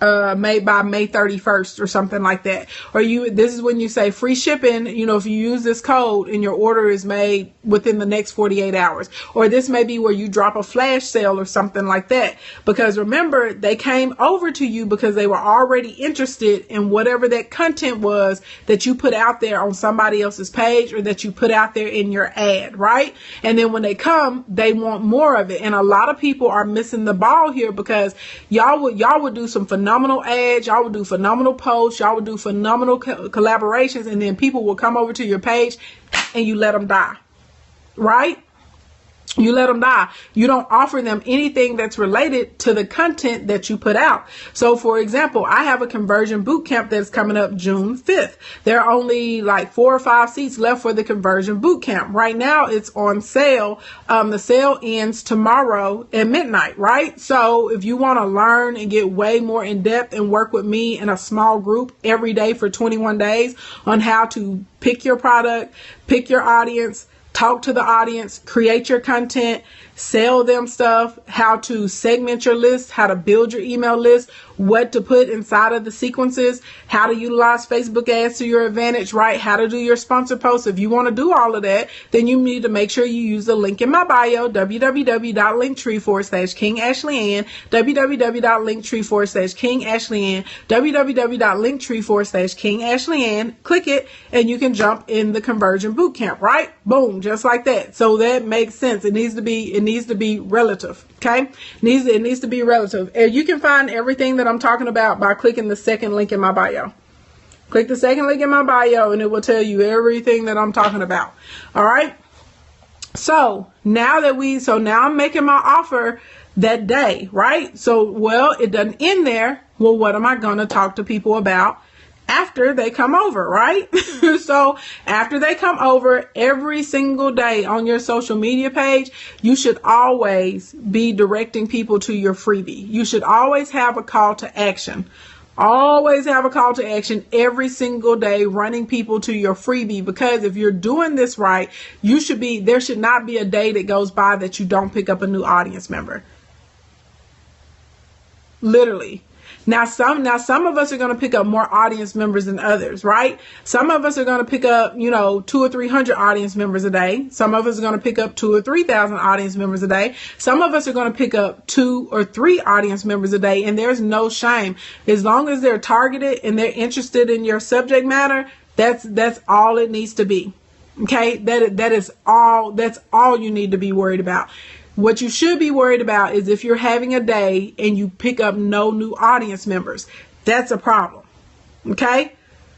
May 31st or something like that. Or this is when you say free shipping, if you use this code and your order is made within the next 48 hours. Or this may be where you drop a flash sale or something like that. Because remember, they came over to you because they were already interested in whatever that content was that you put out there on somebody else's page or that you put out there in your ad, right? And then when they come, they want more of it. And a lot of people are missing the ball here because y'all would do some phenomenal ads, y'all would do phenomenal posts, y'all would do phenomenal collaborations, and then people will come over to your page and you let them die, right? You let them die. You don't offer them anything that's related to the content that you put out. So for example, I have a conversion boot camp that's coming up June 5th. There are only like 4 or 5 seats left for the conversion boot camp. Right now it's on sale. The sale ends tomorrow at midnight, right? So if you want to learn and get way more in depth and work with me in a small group every day for 21 days on how to pick your product, pick your audience, talk to the audience, create your content, sell them stuff, how to segment your list, how to build your email list, what to put inside of the sequences, how to utilize Facebook ads to your advantage, right? How to do your sponsor posts. If you want to do all of that, then you need to make sure you use the link in my bio, www.linktree/King Ashley Ann, www.linktree/King Ashley Ann, www.linktree/King Ashley Ann. Click it and you can jump in the conversion bootcamp, right? Boom, just like that. So that makes sense. It needs to be relative. Okay. It needs to be relative. And you can find everything that I'm talking about by clicking the second link in my bio. Click the second link in my bio and it will tell you everything that I'm talking about. All right. So now I'm making my offer that day, right? So, it doesn't end there. Well, what am I going to talk to people about after they come over, right? So after they come over, every single day on your social media page, you should always be directing people to your freebie. You should always have a call to action. Always have a call to action every single day, running people to your freebie, because if you're doing this right, there should not be a day that goes by that you don't pick up a new audience member. Literally. Now some of us are going to pick up more audience members than others, right? Some of us are going to pick up, 200 or 300 audience members a day. Some of us are going to pick up 2,000 or 3,000 audience members a day. Some of us are going to pick up 2 or 3 audience members a day. And there's no shame. As long as they're targeted and they're interested in your subject matter, that's all it needs to be. Okay. That's all you need to be worried about. What you should be worried about is if you're having a day and you pick up no new audience members. That's a problem. Okay?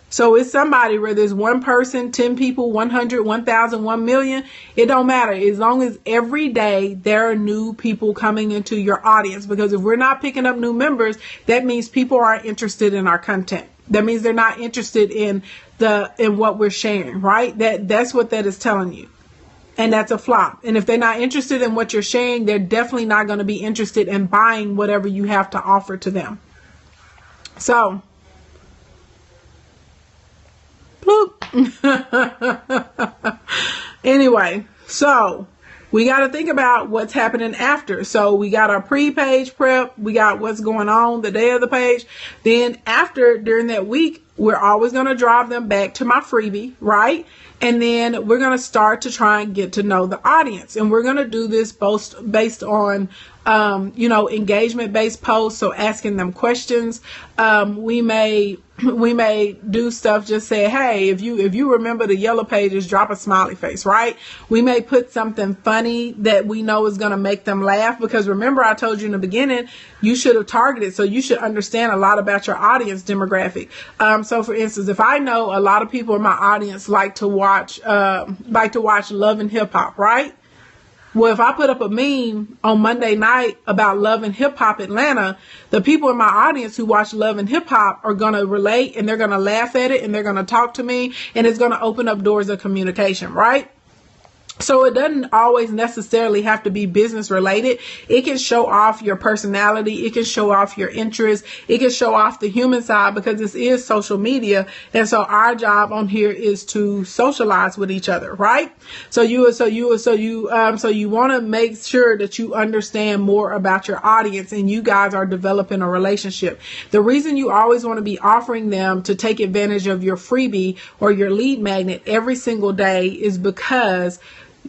So it's somebody, whether it's one person, 10 people, 100, 1,000, 1 million, it don't matter. As long as every day there are new people coming into your audience. Because if we're not picking up new members, that means people aren't interested in our content. That means they're not interested in what we're sharing, right? That's what that is telling you. And that's a flop. And if they're not interested in what you're sharing, they're definitely not going to be interested in buying whatever you have to offer to them. So, bloop. Anyway, so we got to think about what's happening after. So we got our pre-page prep. We got what's going on the day of the page. Then during that week, we're always going to drive them back to my freebie, right? And then we're going to start to try and get to know the audience. And we're going to do this both based on, engagement-based posts. So asking them questions. We may do stuff, just say, hey, if you remember the yellow pages, drop a smiley face, right? We may put something funny that we know is going to make them laugh, because remember I told you in the beginning, you should have targeted, so you should understand a lot about your audience demographic. So for instance, if I know a lot of people in my audience like to watch Love and Hip Hop, right? Well, if I put up a meme on Monday night about Love and Hip Hop Atlanta, the people in my audience who watch Love and Hip Hop are going to relate, and they're going to laugh at it, and they're going to talk to me, and it's going to open up doors of communication, right? So it doesn't always necessarily have to be business related. It can show off your personality. It can show off your interests. It can show off the human side, because this is social media. And so our job on here is to socialize with each other, right? So you want to make sure that you understand more about your audience and you guys are developing a relationship. The reason you always want to be offering them to take advantage of your freebie or your lead magnet every single day is because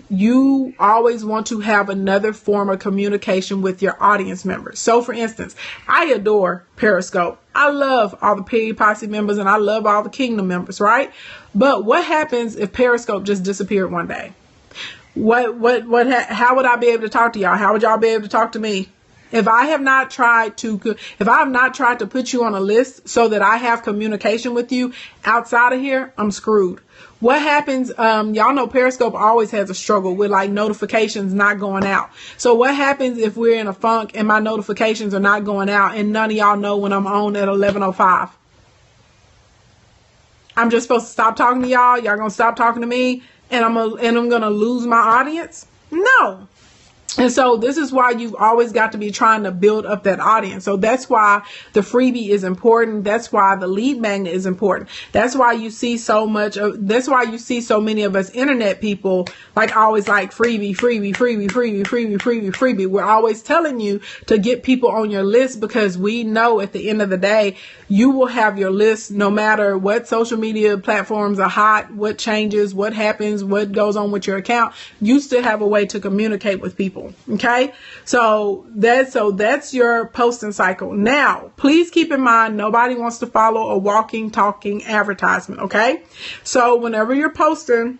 you always want to have another form of communication with your audience members. So for instance, I adore Periscope. I love all the Pig Posse members and I love all the Kingdom members, right? But what happens if Periscope just disappeared one day? How would I be able to talk to y'all? How would y'all be able to talk to me? If I have not tried to put you on a list so that I have communication with you outside of here, I'm screwed. What happens, y'all know Periscope always has a struggle with like notifications not going out. So what happens if we're in a funk and my notifications are not going out and none of y'all know when I'm on at 11:05? I'm just supposed to stop talking to y'all? Y'all gonna stop talking to me and I'm gonna lose my audience? No. And so this is why you've always got to be trying to build up that audience. So that's why the freebie is important. That's why the lead magnet is important. That's why you see so many of us internet people like always like freebie. We're always telling you to get people on your list because we know at the end of the day, you will have your list no matter what social media platforms are hot, what changes, what happens, what goes on with your account. You still have a way to communicate with people. Okay, so that's your posting cycle. Now, please keep in mind, nobody wants to follow a walking, talking advertisement. Okay, so whenever you're posting,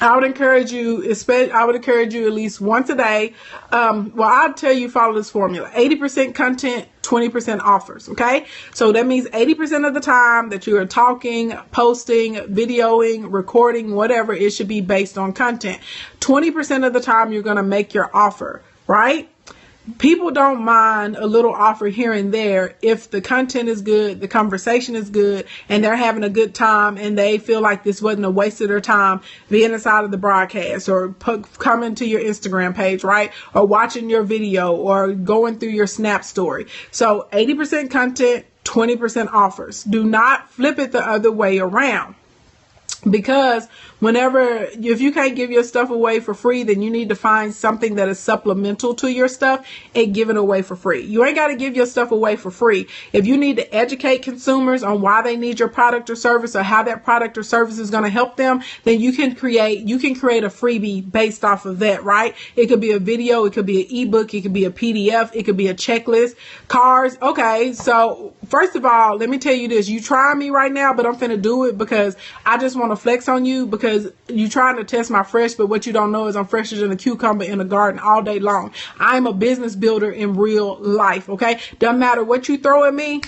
I would encourage you at least once a day. I'd tell you follow this formula: 80% content, 20% offers. Okay, so that means 80% of the time that you are talking, posting, videoing, recording, whatever, it should be based on content. 20% of the time you're going to make your offer, right? People don't mind a little offer here and there if the content is good, the conversation is good, and they're having a good time and they feel like this wasn't a waste of their time being inside of the broadcast or coming to your Instagram page, right? Or watching your video or going through your Snap story. So 80% content, 20% offers. Do not flip it the other way around. Because if you can't give your stuff away for free, then you need to find something that is supplemental to your stuff and give it away for free. You ain't got to give your stuff away for free. If you need to educate consumers on why they need your product or service or how that product or service is going to help them, then you can create a freebie based off of that, right? It could be a video, it could be an ebook, it could be a PDF, it could be a checklist, cars. Okay, so first of all, let me tell you this. You trying me right now, but I'm finna do it because I just want to flex on you because you trying to test my fresh, but what you don't know is I'm fresher than a cucumber in the garden all day long. I'm a business builder in real life, okay? Doesn't matter what you throw at me,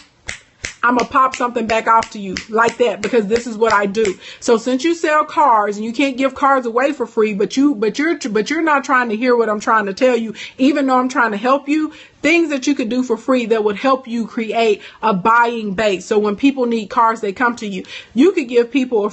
I'm going to pop something back off to you like that because this is what I do. So since you sell cars and you can't give cars away for free, but you're not trying to hear what I'm trying to tell you, even though I'm trying to help you, things that you could do for free that would help you create a buying base. So when people need cars, they come to you. You could give people a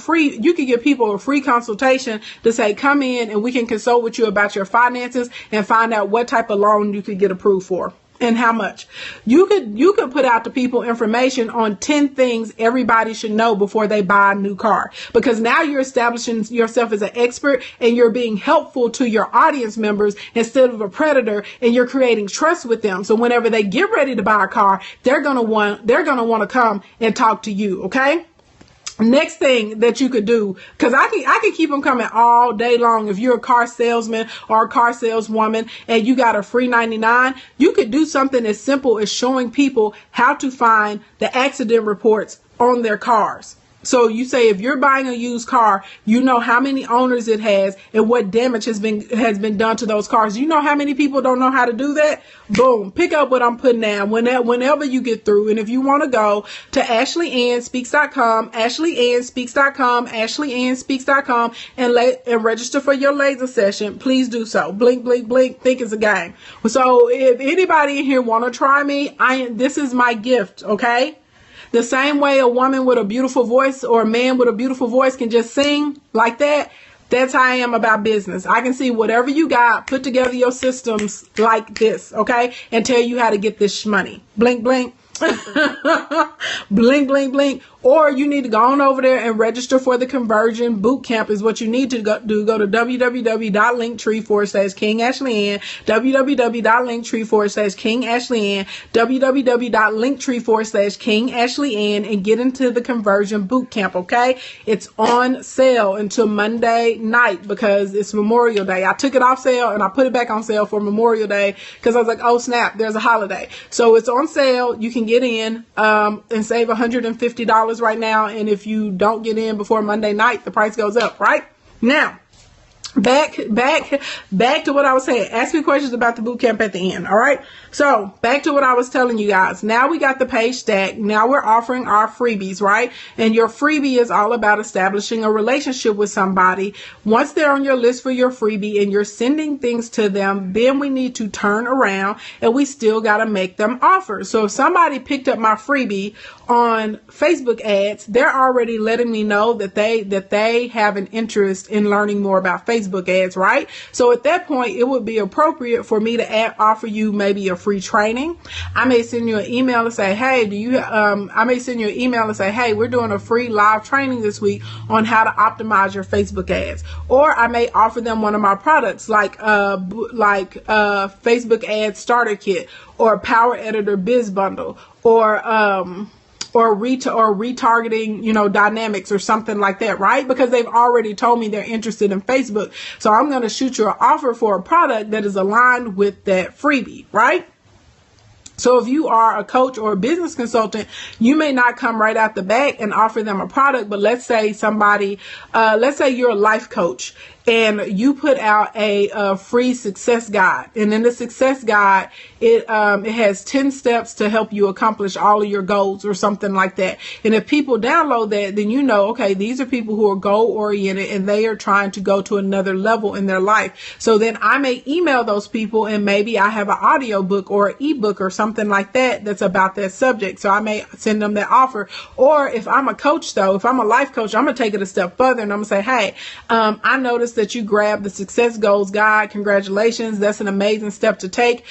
free consultation to say, come in and we can consult with you about your finances and find out what type of loan you could get approved for. And how much. You could put out to people information on 10 things everybody should know before they buy a new car. Because now you're establishing yourself as an expert and you're being helpful to your audience members instead of a predator, and you're creating trust with them. So whenever they get ready to buy a car, they're gonna want to come and talk to you, okay? Next thing that you could do, because I can keep them coming all day long. If you're a car salesman or a car saleswoman and you got a free 99, you could do something as simple as showing people how to find the accident reports on their cars. So you say if you're buying a used car, you know how many owners it has and what damage has been done to those cars. You know how many people don't know how to do that? Boom. Pick up what I'm putting down whenever you get through. And if you want to go to AshleyAnnSpeaks.com, AshleyAnnSpeaks.com, and register for your laser session, please do so. Blink, blink, blink. Think it's a game. So if anybody in here want to try me, this is my gift. Okay. The same way a woman with a beautiful voice or a man with a beautiful voice can just sing like that, That's how I am about business. I can see whatever you got, put together your systems like this, okay? And tell you how to get this money. Blink, blink. Blink, blink, blink. Or you need to go on over there and register for the conversion boot camp is what you need to do. Go to www.linktree/King Ashley Ann, www.linktree/King Ashley Ann, www.linktree/King Ashley Ann, and get into the conversion boot camp. Okay. It's on sale until Monday night because it's Memorial Day. I took it off sale and I put it back on sale for Memorial Day because I was like, oh snap, there's a holiday. So it's on sale. You can get in, and save $150 right now, and if you don't get in before Monday night, the price goes up. Right now, back to what I was saying. Ask me questions about the boot camp at the end. All right, so back to what I was telling you guys. Now we got the page stack. Now we're offering our freebies, right? And your freebie is all about establishing a relationship with somebody. Once they're on your list for your freebie and you're sending things to them, then we need to turn around and we still got to make them offers. So if somebody picked up my freebie on Facebook ads, they're already letting me know that they have an interest in learning more about Facebook ads, right? So at that point, it would be appropriate for me to offer you maybe a free training. I may send you an email and say, hey, hey, we're doing a free live training this week on how to optimize your Facebook ads. Or I may offer them one of my products like Facebook ad starter kit or Power Editor Biz Bundle or retargeting, dynamics or something like that, right? Because they've already told me they're interested in Facebook. So I'm going to shoot you an offer for a product that is aligned with that freebie, right? So if you are a coach or a business consultant, you may not come right out the back and offer them a product, but let's say you're a life coach and you put out a free success guide. And in the success guide, it has 10 steps to help you accomplish all of your goals or something like that. And if people download that, then okay, these are people who are goal oriented and they are trying to go to another level in their life. So then I may email those people and maybe I have an audio book or an ebook or something like that that's about that subject. So I may send them that offer. Or if I'm a coach though, if I'm a life coach, I'm going to take it a step further and I'm going to say, hey, I noticed that you grabbed the success goals guide. Congratulations. That's an amazing step to take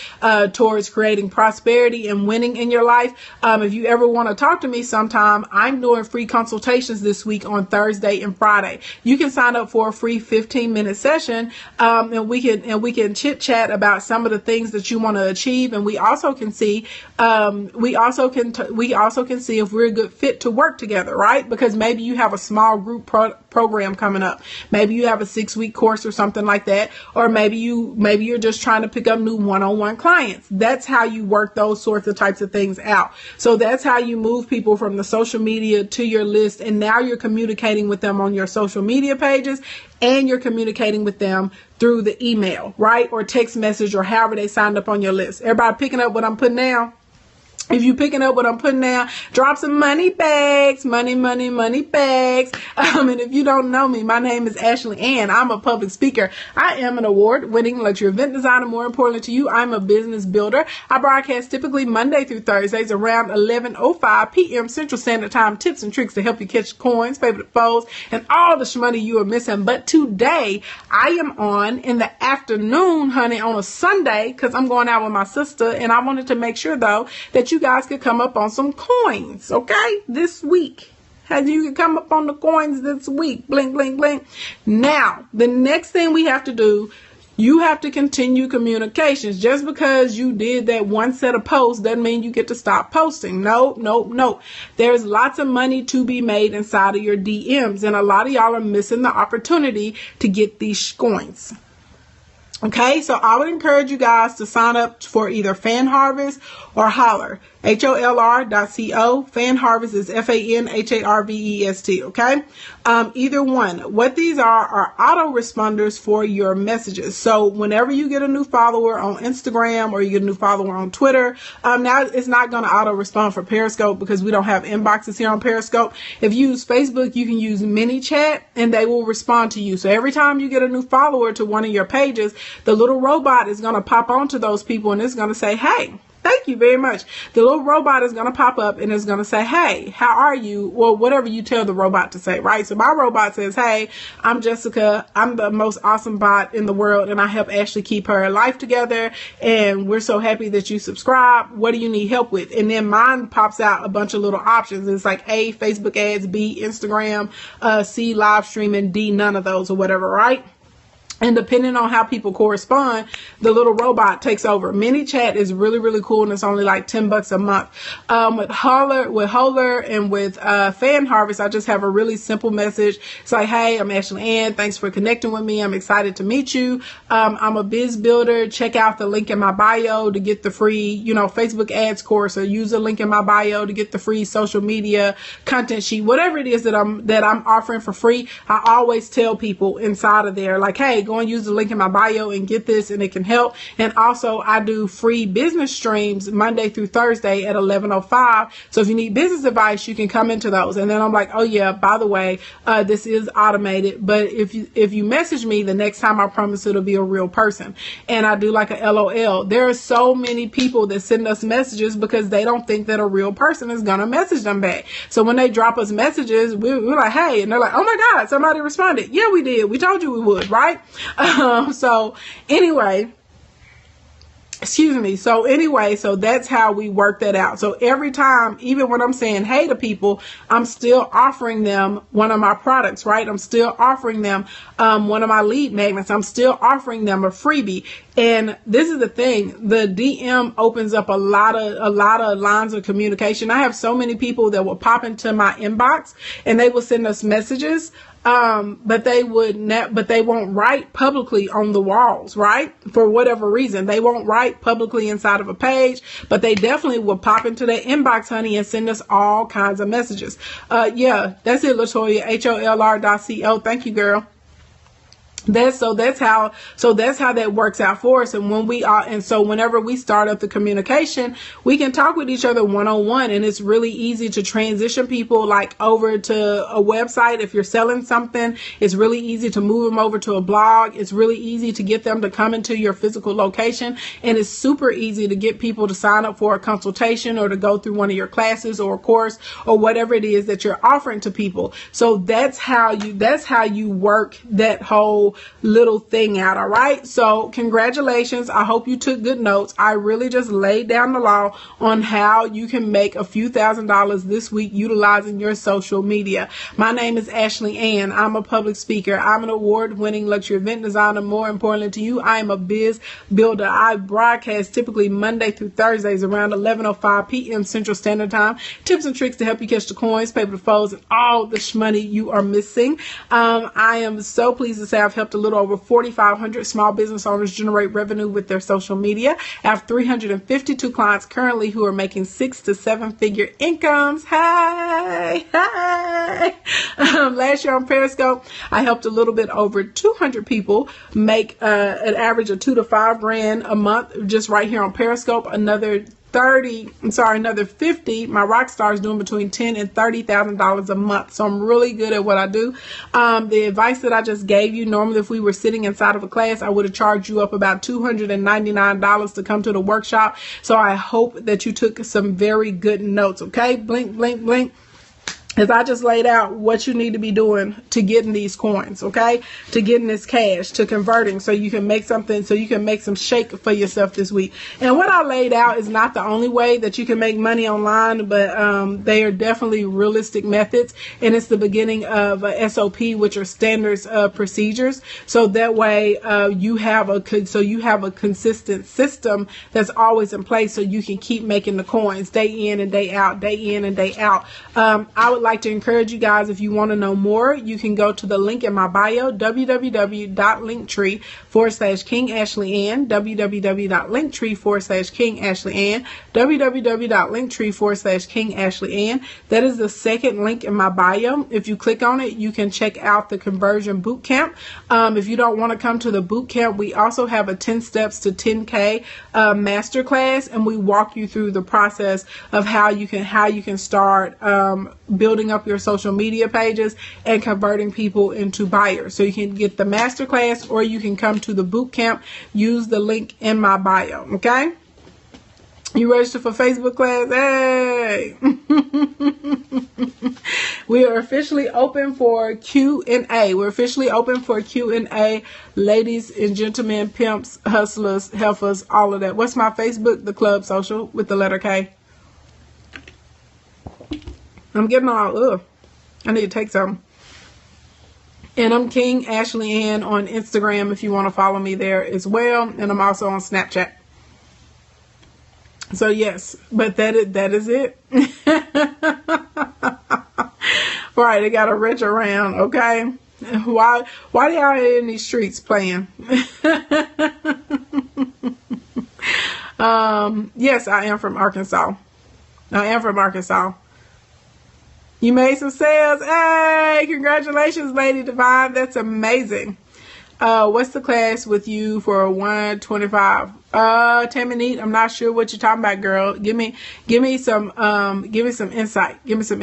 towards creating prosperity and winning in your life. If you ever want to talk to me sometime, I'm doing free consultations this week on Thursday and Friday. You can sign up for a free 15-minute session, and we can chit chat about some of the things that you want to achieve. And we also can see we also can see if we're a good fit to work together, right? Because maybe you have a small group program coming up. Maybe you have a 6-week course or something like that, or maybe you're just trying to pick up new one-on-one clients. That's how you work those sorts of types of things out. So that's how you move people from the social media to your list, and now you're communicating with them on your social media pages, and you're communicating with them through the email, right? Or text message, or however they signed up on your list. Everybody picking up what I'm putting down? If you're picking up what I'm putting down, drop some money bags, money bags. And if you don't know me, my name is Ashley Ann. I'm a public speaker. I am an award-winning luxury event designer. More importantly to you, I'm a business builder. I broadcast typically Monday through Thursdays around 11:05 p.m. Central Standard Time. Tips and tricks to help you catch coins, favorite foes, and all the shmoney you are missing. But today, I am on in the afternoon, honey, on a Sunday, because I'm going out with my sister, and I wanted to make sure, though, that you guys could come up on some coins, okay, this week. As you can come up on the coins this week. Blink, blink, blink. Now, the next thing we have to do, you have to continue communications. Just because you did that one set of posts doesn't mean you get to stop posting. No. There's lots of money to be made inside of your DMs, and a lot of y'all are missing the opportunity to get these coins. Okay, so I would encourage you guys to sign up for either Fan Harvest or Holler, HOLR.co. Fan Harvest is FANHARVEST. Okay, either one. What these are autoresponders for your messages. So whenever you get a new follower on Instagram or you get a new follower on Twitter, now it's not going to auto-respond for Periscope because we don't have inboxes here on Periscope. If you use Facebook, you can use ManyChat and they will respond to you. So every time you get a new follower to one of your pages, the little robot is going to pop onto those people and it's going to say, hey, Thank you very much. The little robot is going to pop up and it's going to say, hey, how are you? Well, whatever you tell the robot to say, right? So my robot says, hey, I'm Jessica. I'm the most awesome bot in the world, and I help Ashley keep her life together. And we're so happy that you subscribe. What do you need help with? And then mine pops out a bunch of little options. It's like A, Facebook ads, B, Instagram, C, live streaming, D, none of those or whatever, right? And depending on how people correspond, the little robot takes over. ManyChat is really, really cool, and it's only like $10 a month. With Holler and with Fan Harvest, I just have a really simple message. It's like, hey, I'm Ashley Ann. Thanks for connecting with me. I'm excited to meet you. I'm a biz builder. Check out the link in my bio to get the free, Facebook ads course, or use the link in my bio to get the free social media content sheet. Whatever it is that I'm offering for free, I always tell people inside of there, like, hey, go and use the link in my bio and get this, and it can help. And also, I do free business streams Monday through Thursday at 11:05. So if you need business advice, you can come into those. And then I'm like, oh yeah, by the way, this is automated, but if you message me the next time, I promise it'll be a real person. And I do like a LOL. There are so many people that send us messages because they don't think that a real person is gonna message them back. So when they drop us messages, we're like, hey, and they're like, oh my God, somebody responded. Yeah, we did. We told you we would, right? So anyway, so that's how we work that out. So every time, even when I'm saying hey to people, I'm still offering them one of my products, right? I'm still offering them one of my lead magnets. I'm still offering them a freebie. And this is the thing, the DM opens up a lot of lines of communication. I have so many people that will pop into my inbox and they will send us messages. But they won't write publicly on the walls, right? For whatever reason, they won't write publicly inside of a page, but they definitely will pop into their inbox, honey, and send us all kinds of messages. Yeah, that's it, Latoya, HOLR.co. Thank you, girl. That's how that works out for us. And whenever we start up the communication, we can talk with each other one-on-one, and it's really easy to transition people like over to a website. If you're selling something, it's really easy to move them over to a blog. It's really easy to get them to come into your physical location, and it's super easy to get people to sign up for a consultation or to go through one of your classes or a course or whatever it is that you're offering to people. So that's how you work that whole little thing out. All right. So congratulations. I hope you took good notes. I really just laid down the law on how you can make a few $1,000s this week utilizing your social media. My name is Ashley Ann. I'm a public speaker. I'm an award-winning luxury event designer. More importantly to you, I am a biz builder. I broadcast typically Monday through Thursdays around 11:05 p.m. Central Standard Time. Tips and tricks to help you catch the coins, paper the foes, and all the shmoney you are missing. I am so pleased to say I've helped a little over 4,500 small business owners generate revenue with their social media. I have 352 clients currently who are making 6 to 7 figure incomes. Hey. Last year on Periscope, I helped a little bit over 200 people make an average of $2 to $5 grand a month just right here on Periscope. Another 50, my rock stars doing between $10,000 and $30,000 a month. So I'm really good at what I do. The advice that I just gave you, normally if we were sitting inside of a class, I would have charged you up about $299 to come to the workshop. So I hope that you took some very good notes. Okay. Blink, blink, blink. As I just laid out what you need to be doing to getting these coins, okay? To getting this cash, to converting so you can make something, so you can make some shake for yourself this week. And what I laid out is not the only way that you can make money online, but they are definitely realistic methods. And it's the beginning of a SOP, which are standards procedures. So that way you have a consistent system that's always in place so you can keep making the coins day in and day out, day in and day out. I would like to encourage you guys, if you want to know more, you can go to the link in my bio, www.linktree/King Ashley Ann, www.linktree/King Ashley Ann, www.linktree/King Ashley Ann. That is the second link in my bio. If you click on it, you can check out the conversion boot camp. If you don't want to come to the boot camp, we also have a 10 steps to 10K masterclass, and we walk you through the process of how you can start building up your social media pages and converting people into buyers. So you can get the masterclass or you can come to the boot camp. Use the link in my bio. Okay. You registered for Facebook class? Hey! We are officially open for Q&A. We're officially open for Q&A. Ladies and gentlemen, pimps, hustlers, heifers, all of that. What's my Facebook? The Club Social with the letter K. I'm getting all, ugh. I need to take some. And I'm King Ashley Ann on Instagram if you want to follow me there as well. And I'm also on Snapchat. So yes, but that is it. Right, they got a rich around, okay? Why do y'all in these streets playing? Yes, I am from Arkansas. You made some sales. Hey, congratulations, Lady Divine. That's amazing. What's the class with you for $125? Tamanite, I'm not sure what you're talking about, girl. Give me some insight. Give me some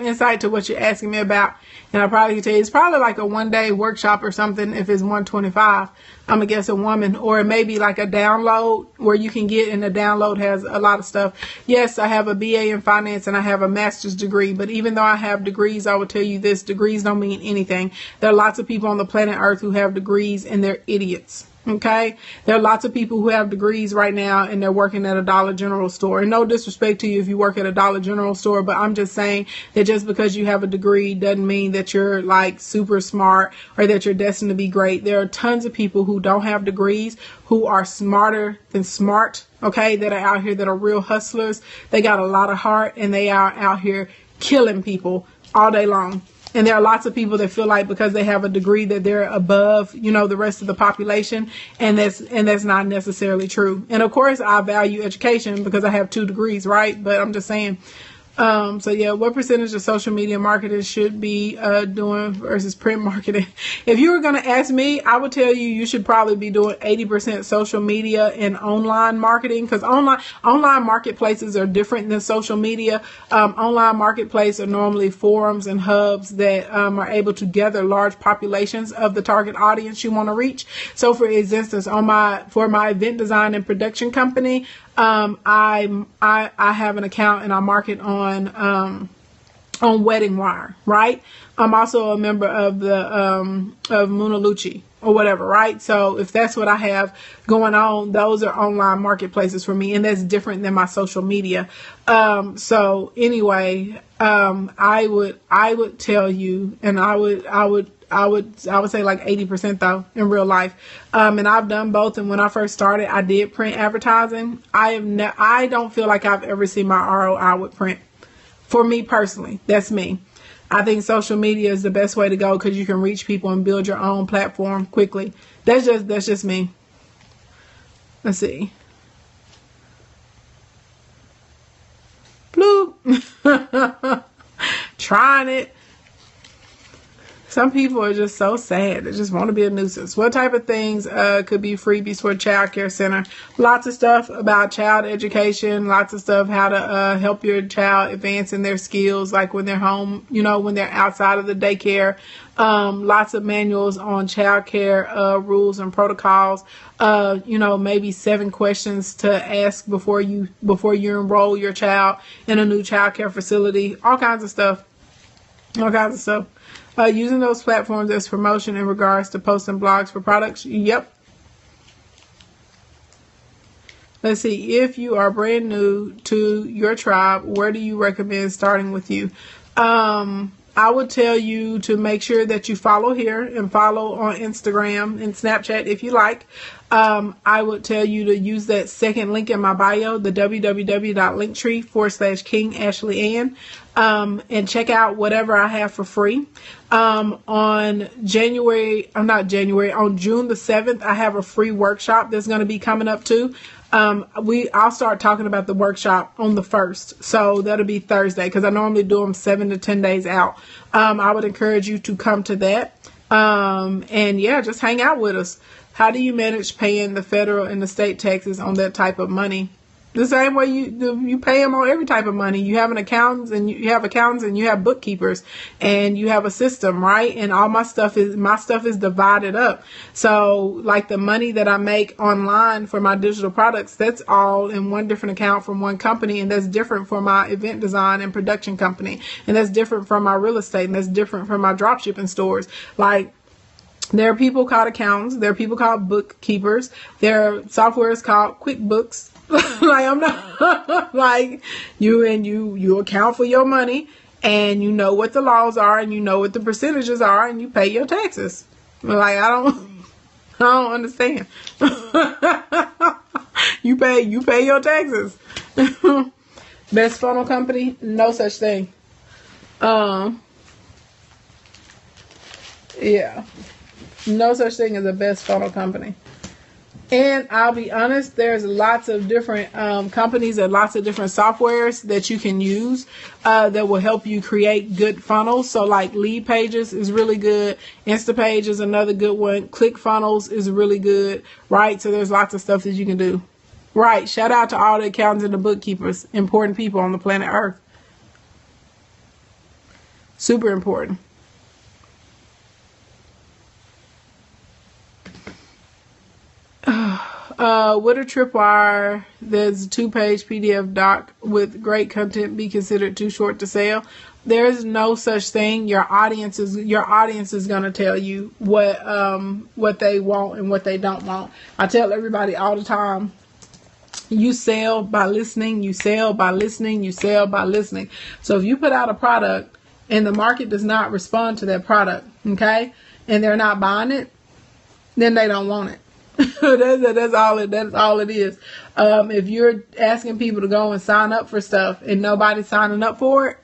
insight to what you're asking me about, and I probably can tell you it's probably like a 1-day workshop or something. If it's $125, I'm gonna guess a woman, or it may be like a download where you can get, and the download has a lot of stuff. Yes, I have a BA in finance and I have a master's degree, but even though I have degrees, I will tell you this: degrees don't mean anything. There are lots of people on the planet Earth who have degrees and they're idiots. Okay, there are lots of people who have degrees right now and they're working at a Dollar General store. And no disrespect to you if you work at a Dollar General store, but I'm just saying that just because you have a degree doesn't mean that you're like super smart or that you're destined to be great. There are tons of people who don't have degrees who are smarter than smart, okay, that are out here that are real hustlers. They got a lot of heart and they are out here killing people all day long. And there are lots of people that feel like because they have a degree that they're above, the rest of the population. And that's not necessarily true. And of course, I value education because I have 2 degrees, right? But I'm just saying. So yeah, what percentage of social media marketing should be doing versus print marketing? If you were going to ask me, I would tell you should probably be doing 80% social media and online marketing, because online marketplaces are different than social media. Online marketplace are normally forums and hubs that are able to gather large populations of the target audience you want to reach. So for instance, for my event design and production company, I have an account and I market on Wedding Wire, right? I'm also a member of the of Munaluchi or whatever, right? So if that's what I have going on, those are online marketplaces for me, and that's different than my social media. So anyway, I would tell you, and I would say like 80% though in real life. And I've done both. And when I first started, I did print advertising. I don't feel like I've ever seen my ROI with print. For me personally, that's me. I think social media is the best way to go because you can reach people and build your own platform quickly. That's just me. Let's see. Bloop. Trying it. Some people are just so sad. They just want to be a nuisance. What type of things could be freebies for a child care center? Lots of stuff about child education. Lots of stuff how to help your child advance in their skills, like when they're home, when they're outside of the daycare. Lots of manuals on child care rules and protocols. Maybe 7 questions to ask before you enroll your child in a new child care facility. All kinds of stuff. Using those platforms as promotion in regards to posting blogs for products. Yep. Let's see. If you are brand new to your tribe, where do you recommend starting with you? I would tell you to make sure that you follow here and follow on Instagram and Snapchat if you like. I would tell you to use that second link in my bio, the www.linktree/King Ashley Ann, and check out whatever I have for free. On June the 7th, I have a free workshop that's going to be coming up too. I'll start talking about the workshop on the 1st. So that'll be Thursday because I normally do them 7 to 10 days out. I would encourage you to come to that. And yeah, just hang out with us. How do you manage paying the federal and the state taxes on that type of money? The same way you pay them on every type of money. You have an accountants and you have bookkeepers, and you have a system, right? And all my stuff is divided up. So like the money that I make online for my digital products, that's all in one different account from one company, and that's different for my event design and production company, and that's different from my real estate, and that's different from my drop shipping stores. Like, there are people called accountants, there are people called bookkeepers, there are softwares called QuickBooks. Like, I'm not like you account for your money, and you know what the laws are, and you know what the percentages are, and you pay your taxes. Like, I don't understand. You pay your taxes. Best funnel company? No such thing. Yeah. No such thing as a best funnel company. And I'll be honest, there's lots of different companies and lots of different softwares that you can use that will help you create good funnels. So like Lead Pages is really good. Instapage is another good one. ClickFunnels is really good, right? So there's lots of stuff that you can do. Right. Shout out to all the accountants and the bookkeepers, important people on the planet Earth. Super important. Would a Tripwire that's a 2-page PDF doc with great content be considered too short to sell? There's no such thing. Your audience is going to tell you what they want and what they don't want. I tell everybody all the time, you sell by listening, you sell by listening, you sell by listening. So if you put out a product and the market does not respond to that product, okay, and they're not buying it, then they don't want it. That's all it is. If you're asking people to go and sign up for stuff and nobody's signing up for it,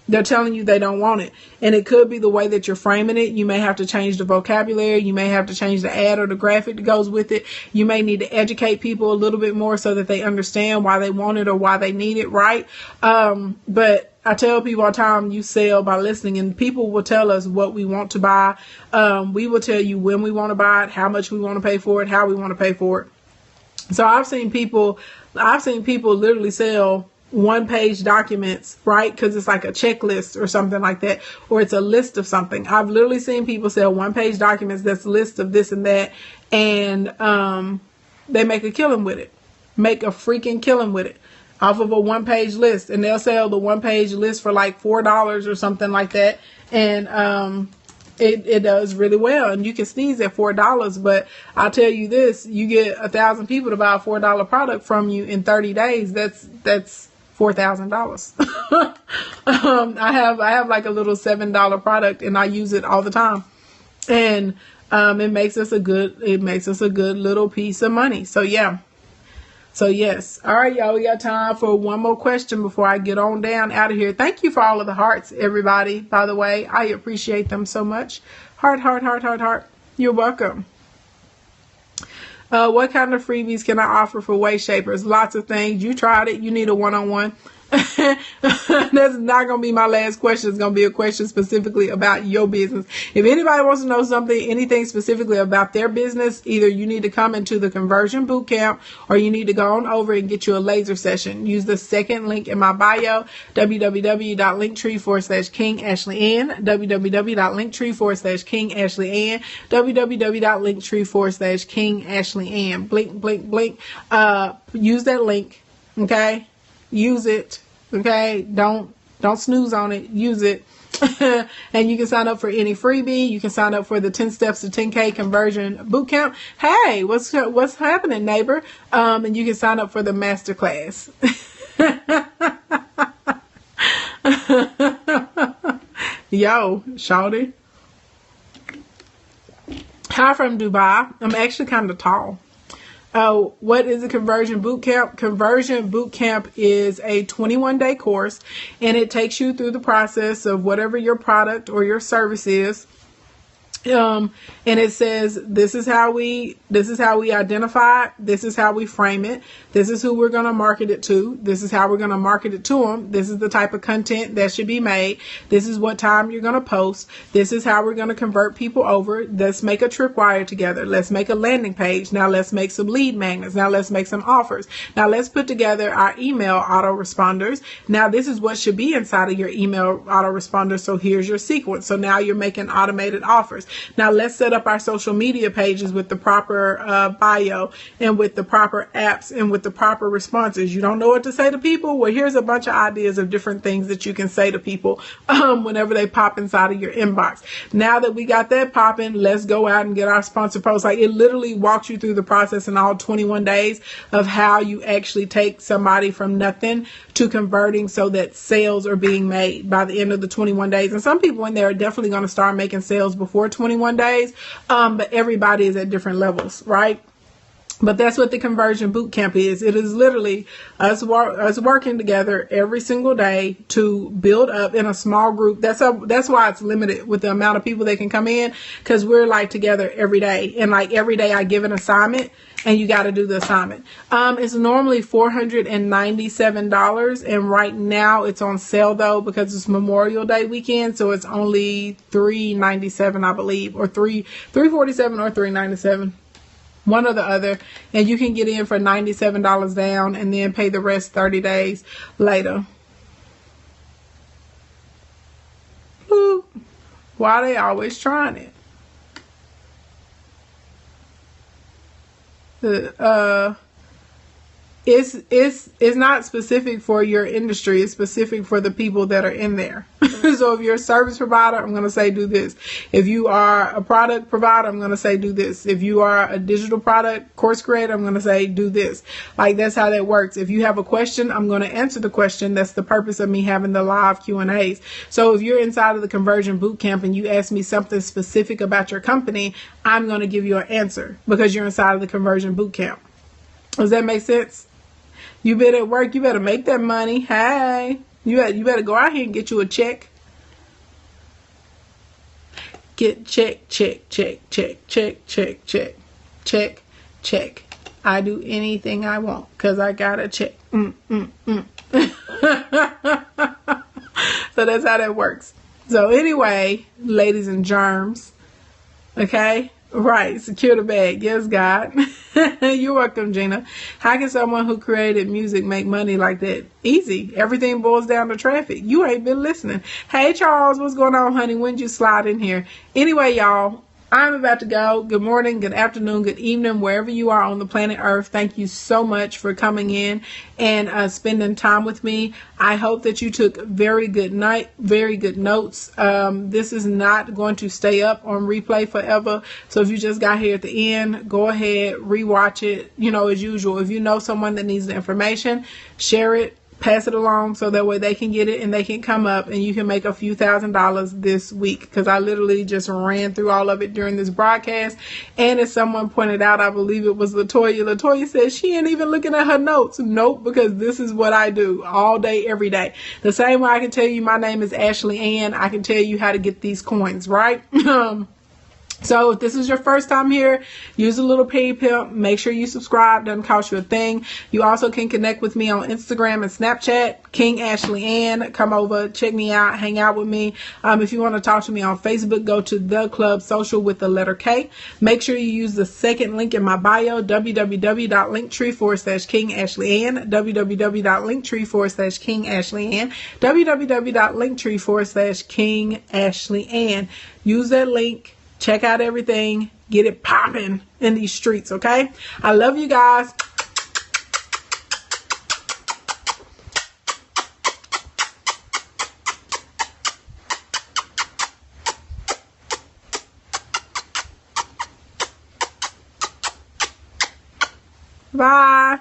they're telling you they don't want it. And it could be the way that you're framing it. You may have to change the vocabulary. You may have to change the ad or the graphic that goes with it. You may need to educate people a little bit more so that they understand why they want it or why they need it, right? But I tell people all the time, you sell by listening, and people will tell us what we want to buy. We will tell you when we want to buy it, how much we want to pay for it, how we want to pay for it. So I've seen people literally sell 1-page documents, right? Because it's like a checklist or something like that, or it's a list of something. I've literally seen people sell 1-page documents that's a list of this and that, and they make a killing with it. Make a freaking killing with it off of a 1-page list, and they'll sell the 1-page list for like $4 or something like that, and it does really well. And you can sneeze at $4, but I'll tell you this: you get 1,000 people to buy a $4 product from you in 30 days. That's $4,000. I have like a little $7 product, and I use it all the time, and it makes us a good little piece of money. So yeah. So yes. All right, y'all, we got time for one more question before I get on down out of here. Thank you for all of the hearts, everybody. By the way, I appreciate them so much. Heart. You're welcome. What kind of freebies can I offer for Waist Shapers? Lots of things. You tried it. You need a one-on-one. That's not going to be my last question. It's going to be a question specifically about your business. If anybody wants to know anything specifically about their business, either you need to come into the Conversion Bootcamp, or you need to go on over and get you a laser session. Use the second link in my bio, www.linktree/King Ashley Ann, www.linktree/King Ashley Ann, www.linktree/King Ashley Ann. Blink, blink, blink. Use that link. Okay. Use it. Okay. Don't snooze on it. Use it. And you can sign up for any freebie. You can sign up for the 10 steps to 10K conversion bootcamp. Hey, what's happening, neighbor? And you can sign up for the masterclass. Yo, shawty. Hi from Dubai. I'm actually kind of tall. What is a Conversion Bootcamp? Conversion Bootcamp is a 21-day course, and it takes you through the process of whatever your product or your service is. And it says, this is how we identify it. This is how we frame it. This is who we're going to market it to. This is how we're going to market it to them. This is the type of content that should be made. This is what time you're going to post. This is how we're going to convert people over. Let's make a tripwire together. Let's make a landing page. Now let's make some lead magnets. Now let's make some offers. Now let's put together our email autoresponders. Now this is what should be inside of your email autoresponder. So here's your sequence. So now you're making automated offers. Now let's set up our social media pages with the proper bio and with the proper apps and with the proper responses. You don't know what to say to people? Well, here's a bunch of ideas of different things that you can say to people whenever they pop inside of your inbox. Now that we got that popping, let's go out and get our sponsor posts. Like, it literally walks you through the process in all 21 days of how you actually take somebody from nothing to converting so that sales are being made by the end of the 21 days. And some people in there are definitely going to start making sales before 21 days, but everybody is at different levels, right? But that's what the conversion boot camp is. It is literally us working together every single day to build up in a small group. That's why it's limited with the amount of people that can come in, because we're like together every day. And like every day I give an assignment and you got to do the assignment. It's normally $497. And right now it's on sale though, because it's Memorial Day weekend. So it's only $397, I believe, or $347 or $397. One or the other, and you can get in for $97 down and then pay the rest 30 days later. Ooh, why are they always trying it? It's not specific for your industry. It's specific for the people that are in there. So if you're a service provider, I'm going to say do this. If you are a product provider, I'm going to say do this. If you are a digital product course creator, I'm going to say do this. Like, that's how that works. If you have a question, I'm going to answer the question. That's the purpose of me having the live Q&As. So if you're inside of the conversion bootcamp and you ask me something specific about your company, I'm going to give you an answer because you're inside of the conversion bootcamp. Does that make sense? You been at work, you better make that money. Hey, you better go out here and get you a check. Get check. I do anything I want because I got a check. So that's how that works. So anyway, ladies and germs, okay? Right, secure the bag. Yes, God. You're welcome, Gina. How can someone who created music make money like that? Easy. Everything boils down to traffic. You ain't been listening. Hey, Charles, what's going on, honey? When'd you slide in here? Anyway, y'all, I'm about to go. Good morning, good afternoon, good evening, wherever you are on the planet Earth. Thank you so much for coming in and spending time with me. I hope that you took very good notes. This is not going to stay up on replay forever. So if you just got here at the end, go ahead, rewatch it, as usual. If you know someone that needs the information, share it. Pass it along so that way they can get it and they can come up and you can make a few $1,000s this week, because I literally just ran through all of it during this broadcast. And as someone pointed out, I believe it was Latoya said she ain't even looking at her notes. Nope, because this is what I do all day, every day. The same way I can tell you my name is Ashley Ann, I can tell you how to get these coins, right? So if this is your first time here, use a little pay pimp. Make sure you subscribe. Doesn't cost you a thing. You also can connect with me on Instagram and Snapchat, King Ashley Ann. Come over, check me out, hang out with me. If you want to talk to me on Facebook, go to The Club Social with the letter K. Make sure you use the second link in my bio, www.linktree/King Ashley Ann, www.linktree/King Ashley Ann, www.linktree/King Ashley Ann. Use that link. Check out everything. Get it popping in these streets, okay? I love you guys. Bye.